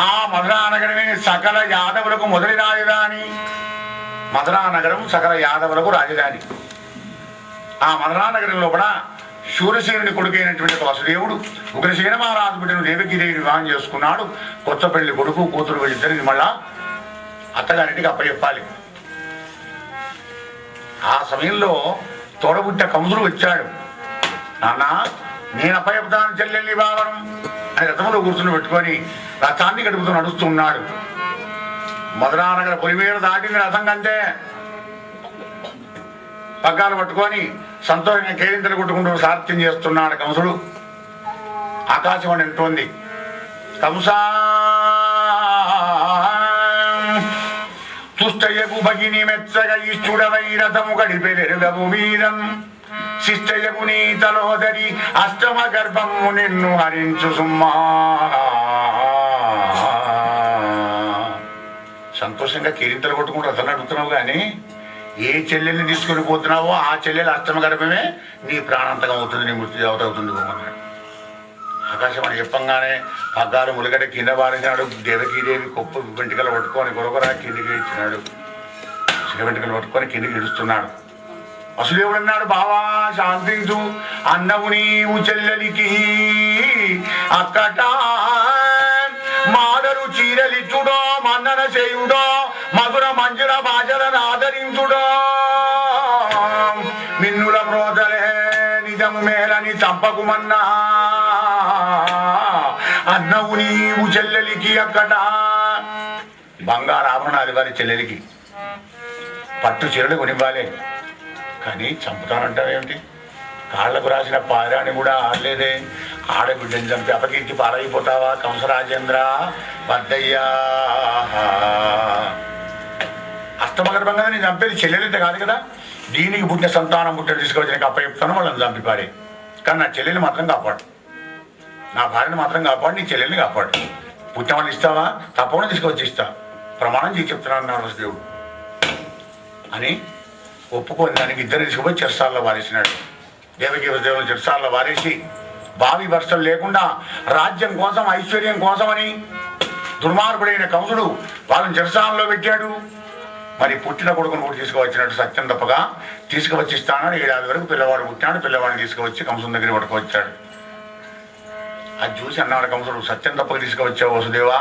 ఆ మధురా నగరమే సకల యాదవులకు మొదటి రాజధాని. మధురా నగరం సకల యాదవులకు రాజధాని. ఆ మధురా నగరం లోపల శూరసేనుని కొడుకైనటువంటి వాసుదేవుడు ఉగ్రసేన మహారాజు బిడ్డను దేవకీదేవిని వివాహం చేసుకున్నాడు. కొత్త పెళ్లి కొడుకు కూతురు వీళ్ళిద్దరిని మళ్ళా అత్తగారింటికి అప్పచెప్పాలి. ఆ సమయంలో తోడబుట్ట కంసుడు వచ్చాడు. నాన్న నేను అప్పచెప్తాను చెల్లెల్ని బావనం అని రథంలో కూర్చుని పెట్టుకొని రథాన్ని గడుపుతూ నడుస్తున్నాడు. మధురానగర పొలిమేర దాటింది రథం కంటే. పగ్గాలు పట్టుకొని సంతోషంగా కేరింతలు కొట్టుకుంటూ సారథ్యం చేస్తున్నాడు కంసుడు. ఆకాశవాణి అంటోంది, కంసా తుష్టయకు భగిని మెచ్చగా ఇష్టుడవై రథము గడిపెరెరుగవు వీరం శిష్టయకు నీ తలోదరి అష్టమ గర్భము నిన్ను హరించు సుమ్మా. సంతోషంగా కేరింతలు కొట్టుకుంటూ రథం నడుపుతున్నావు కానీ ఏ చెల్లెల్ని తీసుకొని పోతున్నావో ఆ చెల్లెలు అష్టమ గర్భమే నీ ప్రాణాంతకం అవుతుంది, నీ మృత్యు దేవత అవుతుంది అన్నాడు. ఆకాశవాణి చెప్పంగానే పగ్గాలు ములగడ కింద వారినాడు. దేవకీదేవి కొప్పు వెంట్రుకలు పట్టుకొని కొరకొరా కిందికి ఇచ్చినాడు. చిన్న వెంట్రుకలు పట్టుకొని కిందికి ఇడుస్తున్నాడు. వసుదేవుడు అన్నాడు, బావా శాంతించు, అన్నవు నీవు చెల్లెలికి అక్కట మాడరు చీరలిచ్చుడో మన్నన చేయుడో మధుర మంజుల భాషలను ఆదరించుడో మిన్నుల మ్రోదలే నిజము మేలని చంపకుమన్నా అన్నవు నీవు చెల్లెలికి అక్కట. బంగారు ఆభరణాలు వారి చెల్లెలికి, పట్టు చీరలు కొనివ్వాలి కానీ చంపుతానంటావేమిటి? కాళ్లకు రాసిన పారాన్ని కూడా ఆడలేదే. ఆడబిడ్డని చంపి అపకీర్తి పాలైపోతావా కంసరాజేంద్ర వద్దయ్యా. అష్టమగర్భంగా నేను చంపేది చెల్లెలితే కాదు కదా, దీనికి పుట్టిన సంతానం పుట్టిన తీసుకొచ్చిన అప్ప చెప్తాను, వాళ్ళని చంపిపారే. కానీ నా చెల్లెల్ని మాత్రం కాపాడు, నా భార్యను మాత్రం కాపాడు, నీ చెల్లెల్ని కాపాడు. పుట్టిన వాళ్ళు ఇస్తావా? తప్పకుండా తీసుకొచ్చి ఇస్తా, ప్రమాణం చేసి చెప్తున్నాను నా వసుదేవుడు అని ఒప్పుకొని దానికి ఇద్దరు తీసుకుపోయి చెరసాల్లో వారేసినాడు. దేవకి వసుదేవుని చెరసాల్లో వారేసి భావి భర్తలు లేకుండా రాజ్యం కోసం ఐశ్వర్యం కోసమని దుర్మార్గుడైన కంసుడు వాళ్ళని చెరసాలలో పెట్టాడు. మరి పుట్టిన కొడుకును కూడా తీసుకువచ్చినట్టు సత్యం తప్పగా తీసుకువచ్చి ఇస్తానని 7 ఏళ్ళ వరకు పిల్లవాడు పుట్టినాడు. పిల్లవాడిని తీసుకువచ్చి కంసుని దగ్గర పట్టుకువచ్చాడు. అది చూసి అన్నాడు కంసుడు, సత్యం తప్పగా తీసుకువచ్చావు వసుదేవా,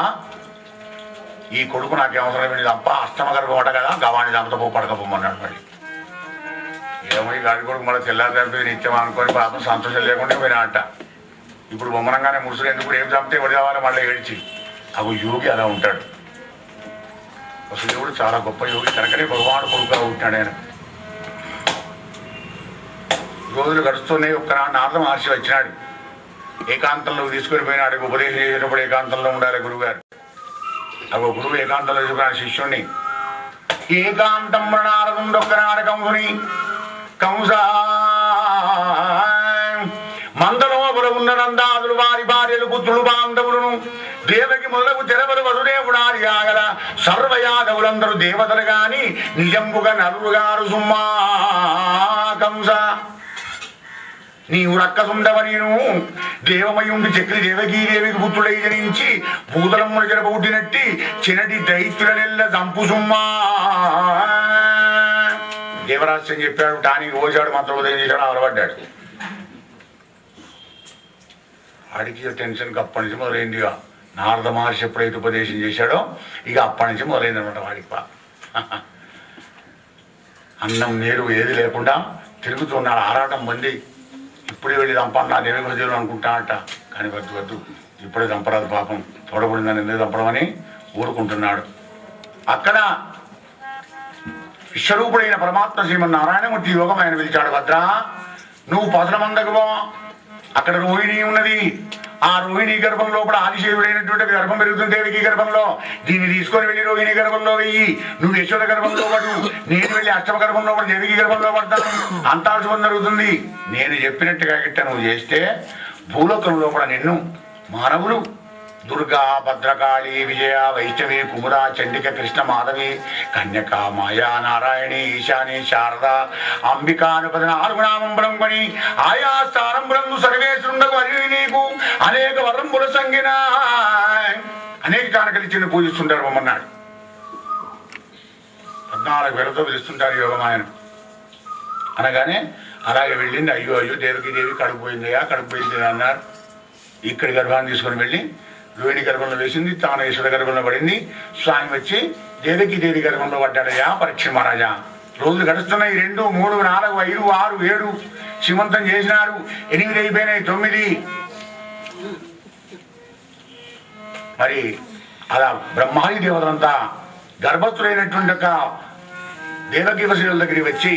ఈ కొడుకు నాకే అవసరమైంది తప్ప అష్టమ గర్భం అట కదా, గవాణి చంపతపో పడకపోమన్నాడు. మళ్ళీ ఏమో ఈ గాడి కొడుకు మళ్ళీ తెల్లారి చంపేది నిత్యం అనుకొని పాపం సంతోషం లేకుండా పోయినా అంట. ఇప్పుడు బొమ్మనంగానే ముసులు ఎందుకు ఏం చంపితే ఎవరు కావాలి మళ్ళీ ఏడిచి. అవి యోగి అలా ఉంటాడు. వసుదేవుడు చాలా గొప్ప యోగి కనుకనే భగవానుడు కొడుకుగా ఉంటాడు. ఆయన రోజులు గడుస్తున్నాయి. ఒక్కనాడు నారద మహర్షి వచ్చినాడు, ఏకాంతంలో తీసుకొని పోయినాడు. ఉపదేశం చేసేటప్పుడు ఏకాంతంలో ఉండాలి గురువుగారు. అగో గురువు ఏకాంతంలో తీసుకున్నాడు శిష్యుణ్ణి. ఏకాంతం నారదుడు ఒక్కనాడు కంసుని, కంస మందలోపల ఉన్న నందాదులు వారి భార్యలు పుత్రులు బాంధవులను దేవకి మొదలకు తెరవలు వసుదేవుడాది ఆగల సర్వయాదవులందరూ దేవతలు గాని నిజంబుగా నలుగుగారు సుమ్మా. కంస నీవు రక్కసుండవనీను దేవమయుండి చక్రి దేవకీదేవికి పుత్రుడై జనించి భూతలమ్మున జరబుట్టినట్టి చినటి దైత్యుల నెల్ల దంపు సుమ్మా. దేవరాజ్యం చెప్పాడు, దానికి ఓచాడు మంత్రోదయం చేశాడు, అలవడ్డాడు. ఆడికి టెన్షన్కి అప్పటి నుంచి మొదలైందిగా. నారద మహర్షి ఎప్పుడైతే ఉపదేశం చేశాడో ఇక అప్పటి నుంచి మొదలైందనమాట వాడికి. అన్నం నీరు ఏది లేకుండా తిరుగుతున్నాడు, ఆరాటం పొంది ఇప్పుడే వెళ్ళి చంపన్నా దేవి ప్రజలు అనుకుంటానట. కానీ వద్దు వద్దు, ఇప్పుడే చంపరాదు, పాపం తోడబడిందని ఎందుకు చంపడమని ఊరుకుంటున్నాడు. అక్కడ విశ్వరూపుడైన పరమాత్మ శ్రీమన్నారాయణమూర్తి యోగం ఆయన పిలిచాడు. భద్ర, నువ్వు పదనమందకు పో, అక్కడ రోహిణి ఉన్నది. ఆ రోహిణి గర్భం లోపల ఆదిశేవుడైనటువంటి గర్భం పెరుగుతుంది దేవికి గర్భంలో. దీన్ని తీసుకొని వెళ్ళి రోహిణి గర్భంలో వెయ్యి, నువ్వు యశోద గర్భంలో పడు, నేను వెళ్ళి అష్టమ గర్భంలో పడి దేవికి గర్భంలో పడతాను, అంతా శుభం జరుగుతుంది. నేను చెప్పినట్టుగా గిట్ట నువ్వు చేస్తే భూలోకంలో కూడా నిన్ను మానవులు దుర్గా, భద్రకాళి, విజయ, వైష్ణవి, కుముర, చండిక, కృష్ణ, మాధవి, కన్యక, మాయా, నారాయణి, ఈశాని, శారద, అంబికాను 14 నామంబులం కొని ఆయా స్థానంబులందు సర్వేశ్వరుండకు అరివి నీకు అనేక వరంబుల సంగిన అనేక కానుకలిచ్చి పూజిస్తుంటారు బొమ్మన్నాడు. 14 వేలతో పిలుస్తుంటారు యోగమాయను అనగానే అలాగే వెళ్ళింది. అయ్యో అయ్యో దేవికి దేవి కడుపుపోయిందయ్యా, కడుపుపోయింది అన్నారు. ఇక్కడి గర్భాన్ని తీసుకొని వెళ్ళి రోహిణి గర్భంలో వేసింది, తాను ఈశ్వర గర్భంలో పడింది. స్వామి వచ్చి దేవికి దేవి గర్భంలో పడ్డాడయ్యా పరీక్ష మహారాజా. రోజులు గడుస్తున్నాయి, 2, 3, 4, 5, 6, 7 శ్రీమంతం చేసినారు. 8 అయిపోయినాయి, 9. మరి అలా బ్రహ్మాది దేవతలంతా గర్భస్థులైనటువంటి ఒక దేవకీ వసుదేవుల దగ్గరికి వచ్చి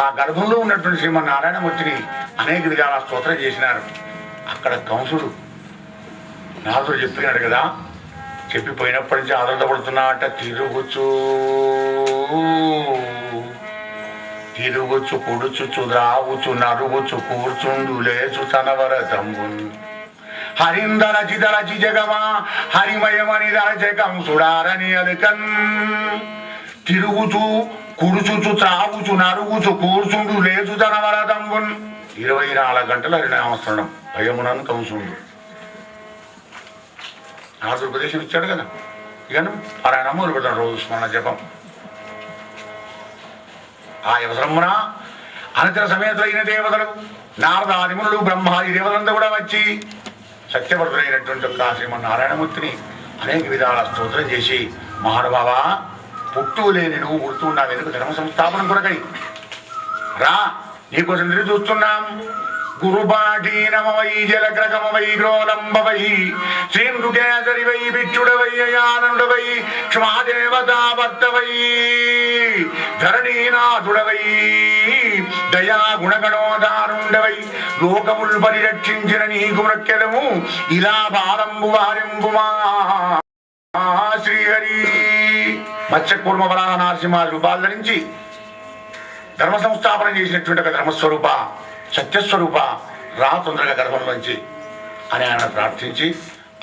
ఆ గర్భంలో ఉన్నటువంటి శ్రీమన్నారాయణమూర్తిని అనేక విధాల స్తోత్రం చేసినారు. అక్కడ కంసుడు నారదుడు చెప్పినాడు కదా, చెప్పిపోయినప్పటి నుంచి ఆనందపడుతున్నట్ట. తిరుగుచు పొడుచుచు ద్రావుచు నరుగుచు కూర్చుండు లేచు తనవరతంబు హరిందరచి జగమా హరిమయమని దరచే కంసుడారని అలికన్. తిరుగుచు కుడుచుచు త్రావుచు నరుగుచు కూర్చుండు లేచు తనవరతంబున్. 24 గంటల హరినామస్మరణం భయమునను కంసుడు. నారదుడు ఉపదేశం ఇచ్చాడు కదా, ఇక పారాయణ మొదలు పెడతాడు రోజు స్మరణ జపం. ఆ అవసరమున అనంతర సమేతులైన దేవతలు నారదాదిమునులు బ్రహ్మాది దేవతలంతా కూడా వచ్చి సత్యవర్తులైనటువంటి ఒక శ్రీమన్నారాయణమూర్తిని అనేక విధాల స్తోత్రం చేసి, మహానుభావ పుట్టు లేని నువ్వు పుడుతున్నావు ఎందుకు ధర్మ సంస్థాపనం కొరకై రా, నీకోసం ఎదురు చూస్తున్నాం. గురుపాఠీ నమవై జలగ్రగమవై గ్రోలంబవై శ్రీందుకేసరివై బిచ్చుడవై అయానండవై క్షమాదేవతాభక్తవై ధరణీనాథుడవై దయా గుణగణోదారుండవై లోకముల్ పరిరక్షించిన నీకు మృక్కెలము ఇలా బాలంబు వారింబుమా. శ్రీహరి మత్స్యకూర్మ వరాహ నరసింహ రూపాలు ధరించి ధర్మ సంస్థాపన చేసినటువంటి ఒక ధర్మస్వరూప సత్యస్వరూప రా తొందరగా గర్భంలోంచి అని ఆయన ప్రార్థించి,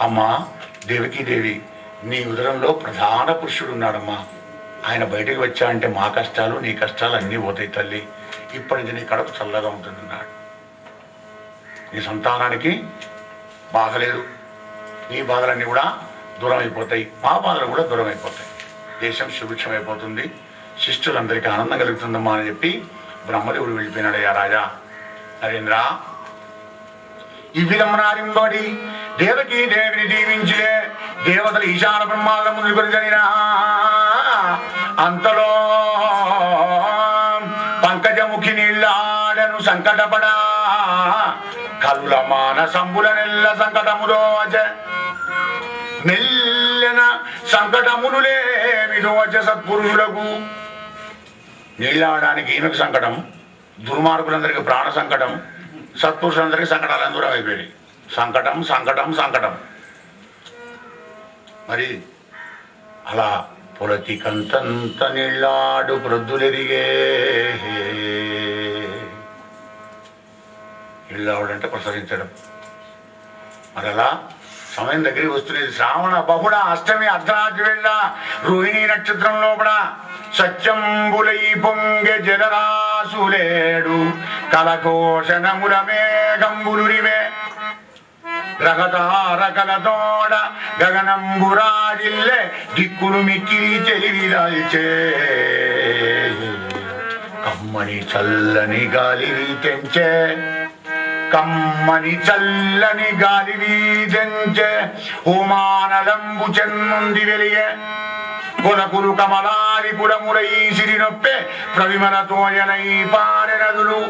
అమ్మా దేవకీదేవి నీ ఉదరంలో ప్రధాన పురుషుడు ఉన్నాడమ్మా, ఆయన బయటకు వచ్చా అంటే మా కష్టాలు నీ కష్టాలు అన్నీ పోతాయి తల్లి, ఇప్పటి నుంచి నీ కడుపు చల్లగా ఉంటుంది అన్నాడు. నీ సంతానానికి బాధ లేదు, నీ బాధలన్నీ కూడా దూరం అయిపోతాయి, మా బాధలు కూడా దూరం అయిపోతాయి, దేశం సుభిక్షం అయిపోతుంది, శిష్యులందరికీ ఆనందం కలుగుతుందమ్మా అని చెప్పి బ్రహ్మదేవుడు వెళ్ళిపోయినాడయ్యా రాజా నరేంద్ర. ఈ విధమునారింబడి దేవకీ దేవిని దీవించే దేవతలు ఈశాన బ్రహ్మాండములు గురిజనినా అంతలో పంకజముఖి నీళ్ళాడను సంకటపడా కల్లుల మానసంబుల నెల్ల సంకటములోచ మెల్లన సంకటములు లేమిదోచ సత్పురుషులకు. నీళ్ళాడడానికి ఈమెకు సంకటం, దుర్మార్గులందరికీ ప్రాణ సంకటం, సత్పురుషులందరికీ సంకటాలు దూరం అయిపోయాయి. సంకటం సంకటం సంకటం. మరి అలా పొలతి కంతంత నీళ్ళాడు ప్రొద్దులెరిగే. నీళ్ళావుడంటే ప్రసరించడం. మరి అలా సమయం దగ్గరికి వస్తున్నది. శ్రావణ బహుళ అష్టమి అర్ధరాత్రి వేళ రోహిణీ నక్షత్రం లోపల సత్యంబులై పొంగె జలరాసులేడు కలకోశనముల మేఘంబులురివే రకతారకలతోడ గగనంబురాజిల్లె దిక్కులు మిక్కిలి తెలివిదాల్చే కమ్మని చల్లని గాలి తెంచే కమ్మని చల్లని గాలి వీజంచే హోమానలంబు చెన్నుంది వెలిగే కులకులు కమలాది కులములై సిరినొప్పే ప్రవిమలతోయనై పారెనదులు.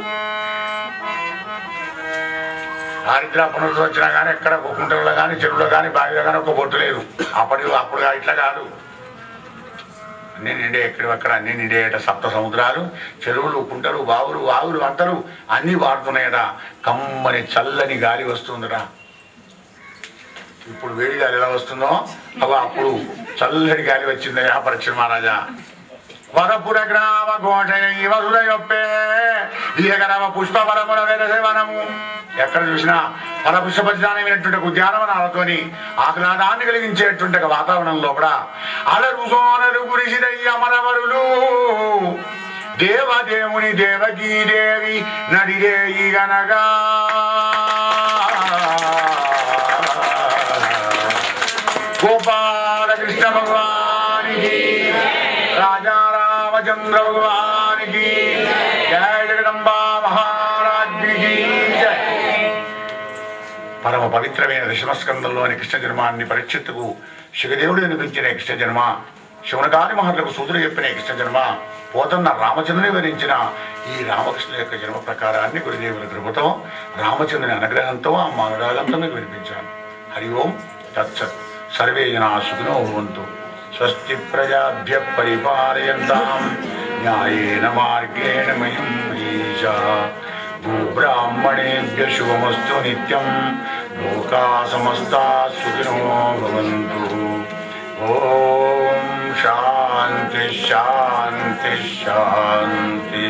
దారిద్ర పునరుద్ధరణ కానీ ఎక్కడ కుంటల్లో కానీ చెరువులో కానీ బావిలో కానీ ఒక బొట్టు లేదు. అప్పుడు ఇట్లా కాదు, అన్నీ నిండే ఎక్కడెక్కడ అన్నీ నిండేయట. సప్త సముద్రాలు, చెరువులు, కుంటలు, బావులు, ఆవులు, అంతలు అన్నీ వాడుతున్నాయట. కమ్మని చల్లని గాలి వస్తుందట. ఇప్పుడు వేడి గాలి ఎలా వస్తుందో అప్పుడు చల్లని గాలి వచ్చిందయ్యా పరీక్ష మహారాజా. వరపుర గ్రామ ఘోషయై వసుదయొప్పే ఈగరవ పుష్పవరముల వెరసెవనము. ఎక్కడ చూసినా ఫలపుష్పరిధానమైనటువంటి ఉద్యానవనాలతోని ఆహ్లాదాన్ని కలిగించేటువంటి వాతావరణం లోపల అలరు సోనలు గురిసిదయ్య మనవరులు దేవదేవుని దేవకీదేవి నడిరేయి గనగా గోపాలకృష్ణ భగవానికి రాజా రామచంద్ర భగవానికి జయ జగదంబా మహారాజ్ఞికి జయ. పరమ పవిత్రమైన దశమస్కందంలోని కృష్ణ జన్మాన్ని పరీక్షిత్తుకు శివదేవుడు అనిపించిన కృష్ణ జన్మ, శివనకాది మహర్లకు సూదులు చెప్పిన కృష్ణ జన్మ, పోతన్న రామచంద్రుని వివరించిన ఈ రామకృష్ణ యొక్క జన్మ ప్రకారాన్ని గురుదేవుని కృపతో రామచంద్రుని అనుగ్రహంతో ఆ అనురాగంతో మీకు వినిపించాను. హరి ఓం తత్సత్. సర్వే జనా సుఖినో భవంతు. స్వస్తి ప్రజాభ్య పరిపాలయంతాం న్యాయేన మార్గేణ మహిం మహీషా. గోబ్రాహ్మణేభ్య శుభమస్తు నిత్యం. లోకా సమస్తా సుఖినో భవంతు. ఓం శాంతి శాంతి శాంతి.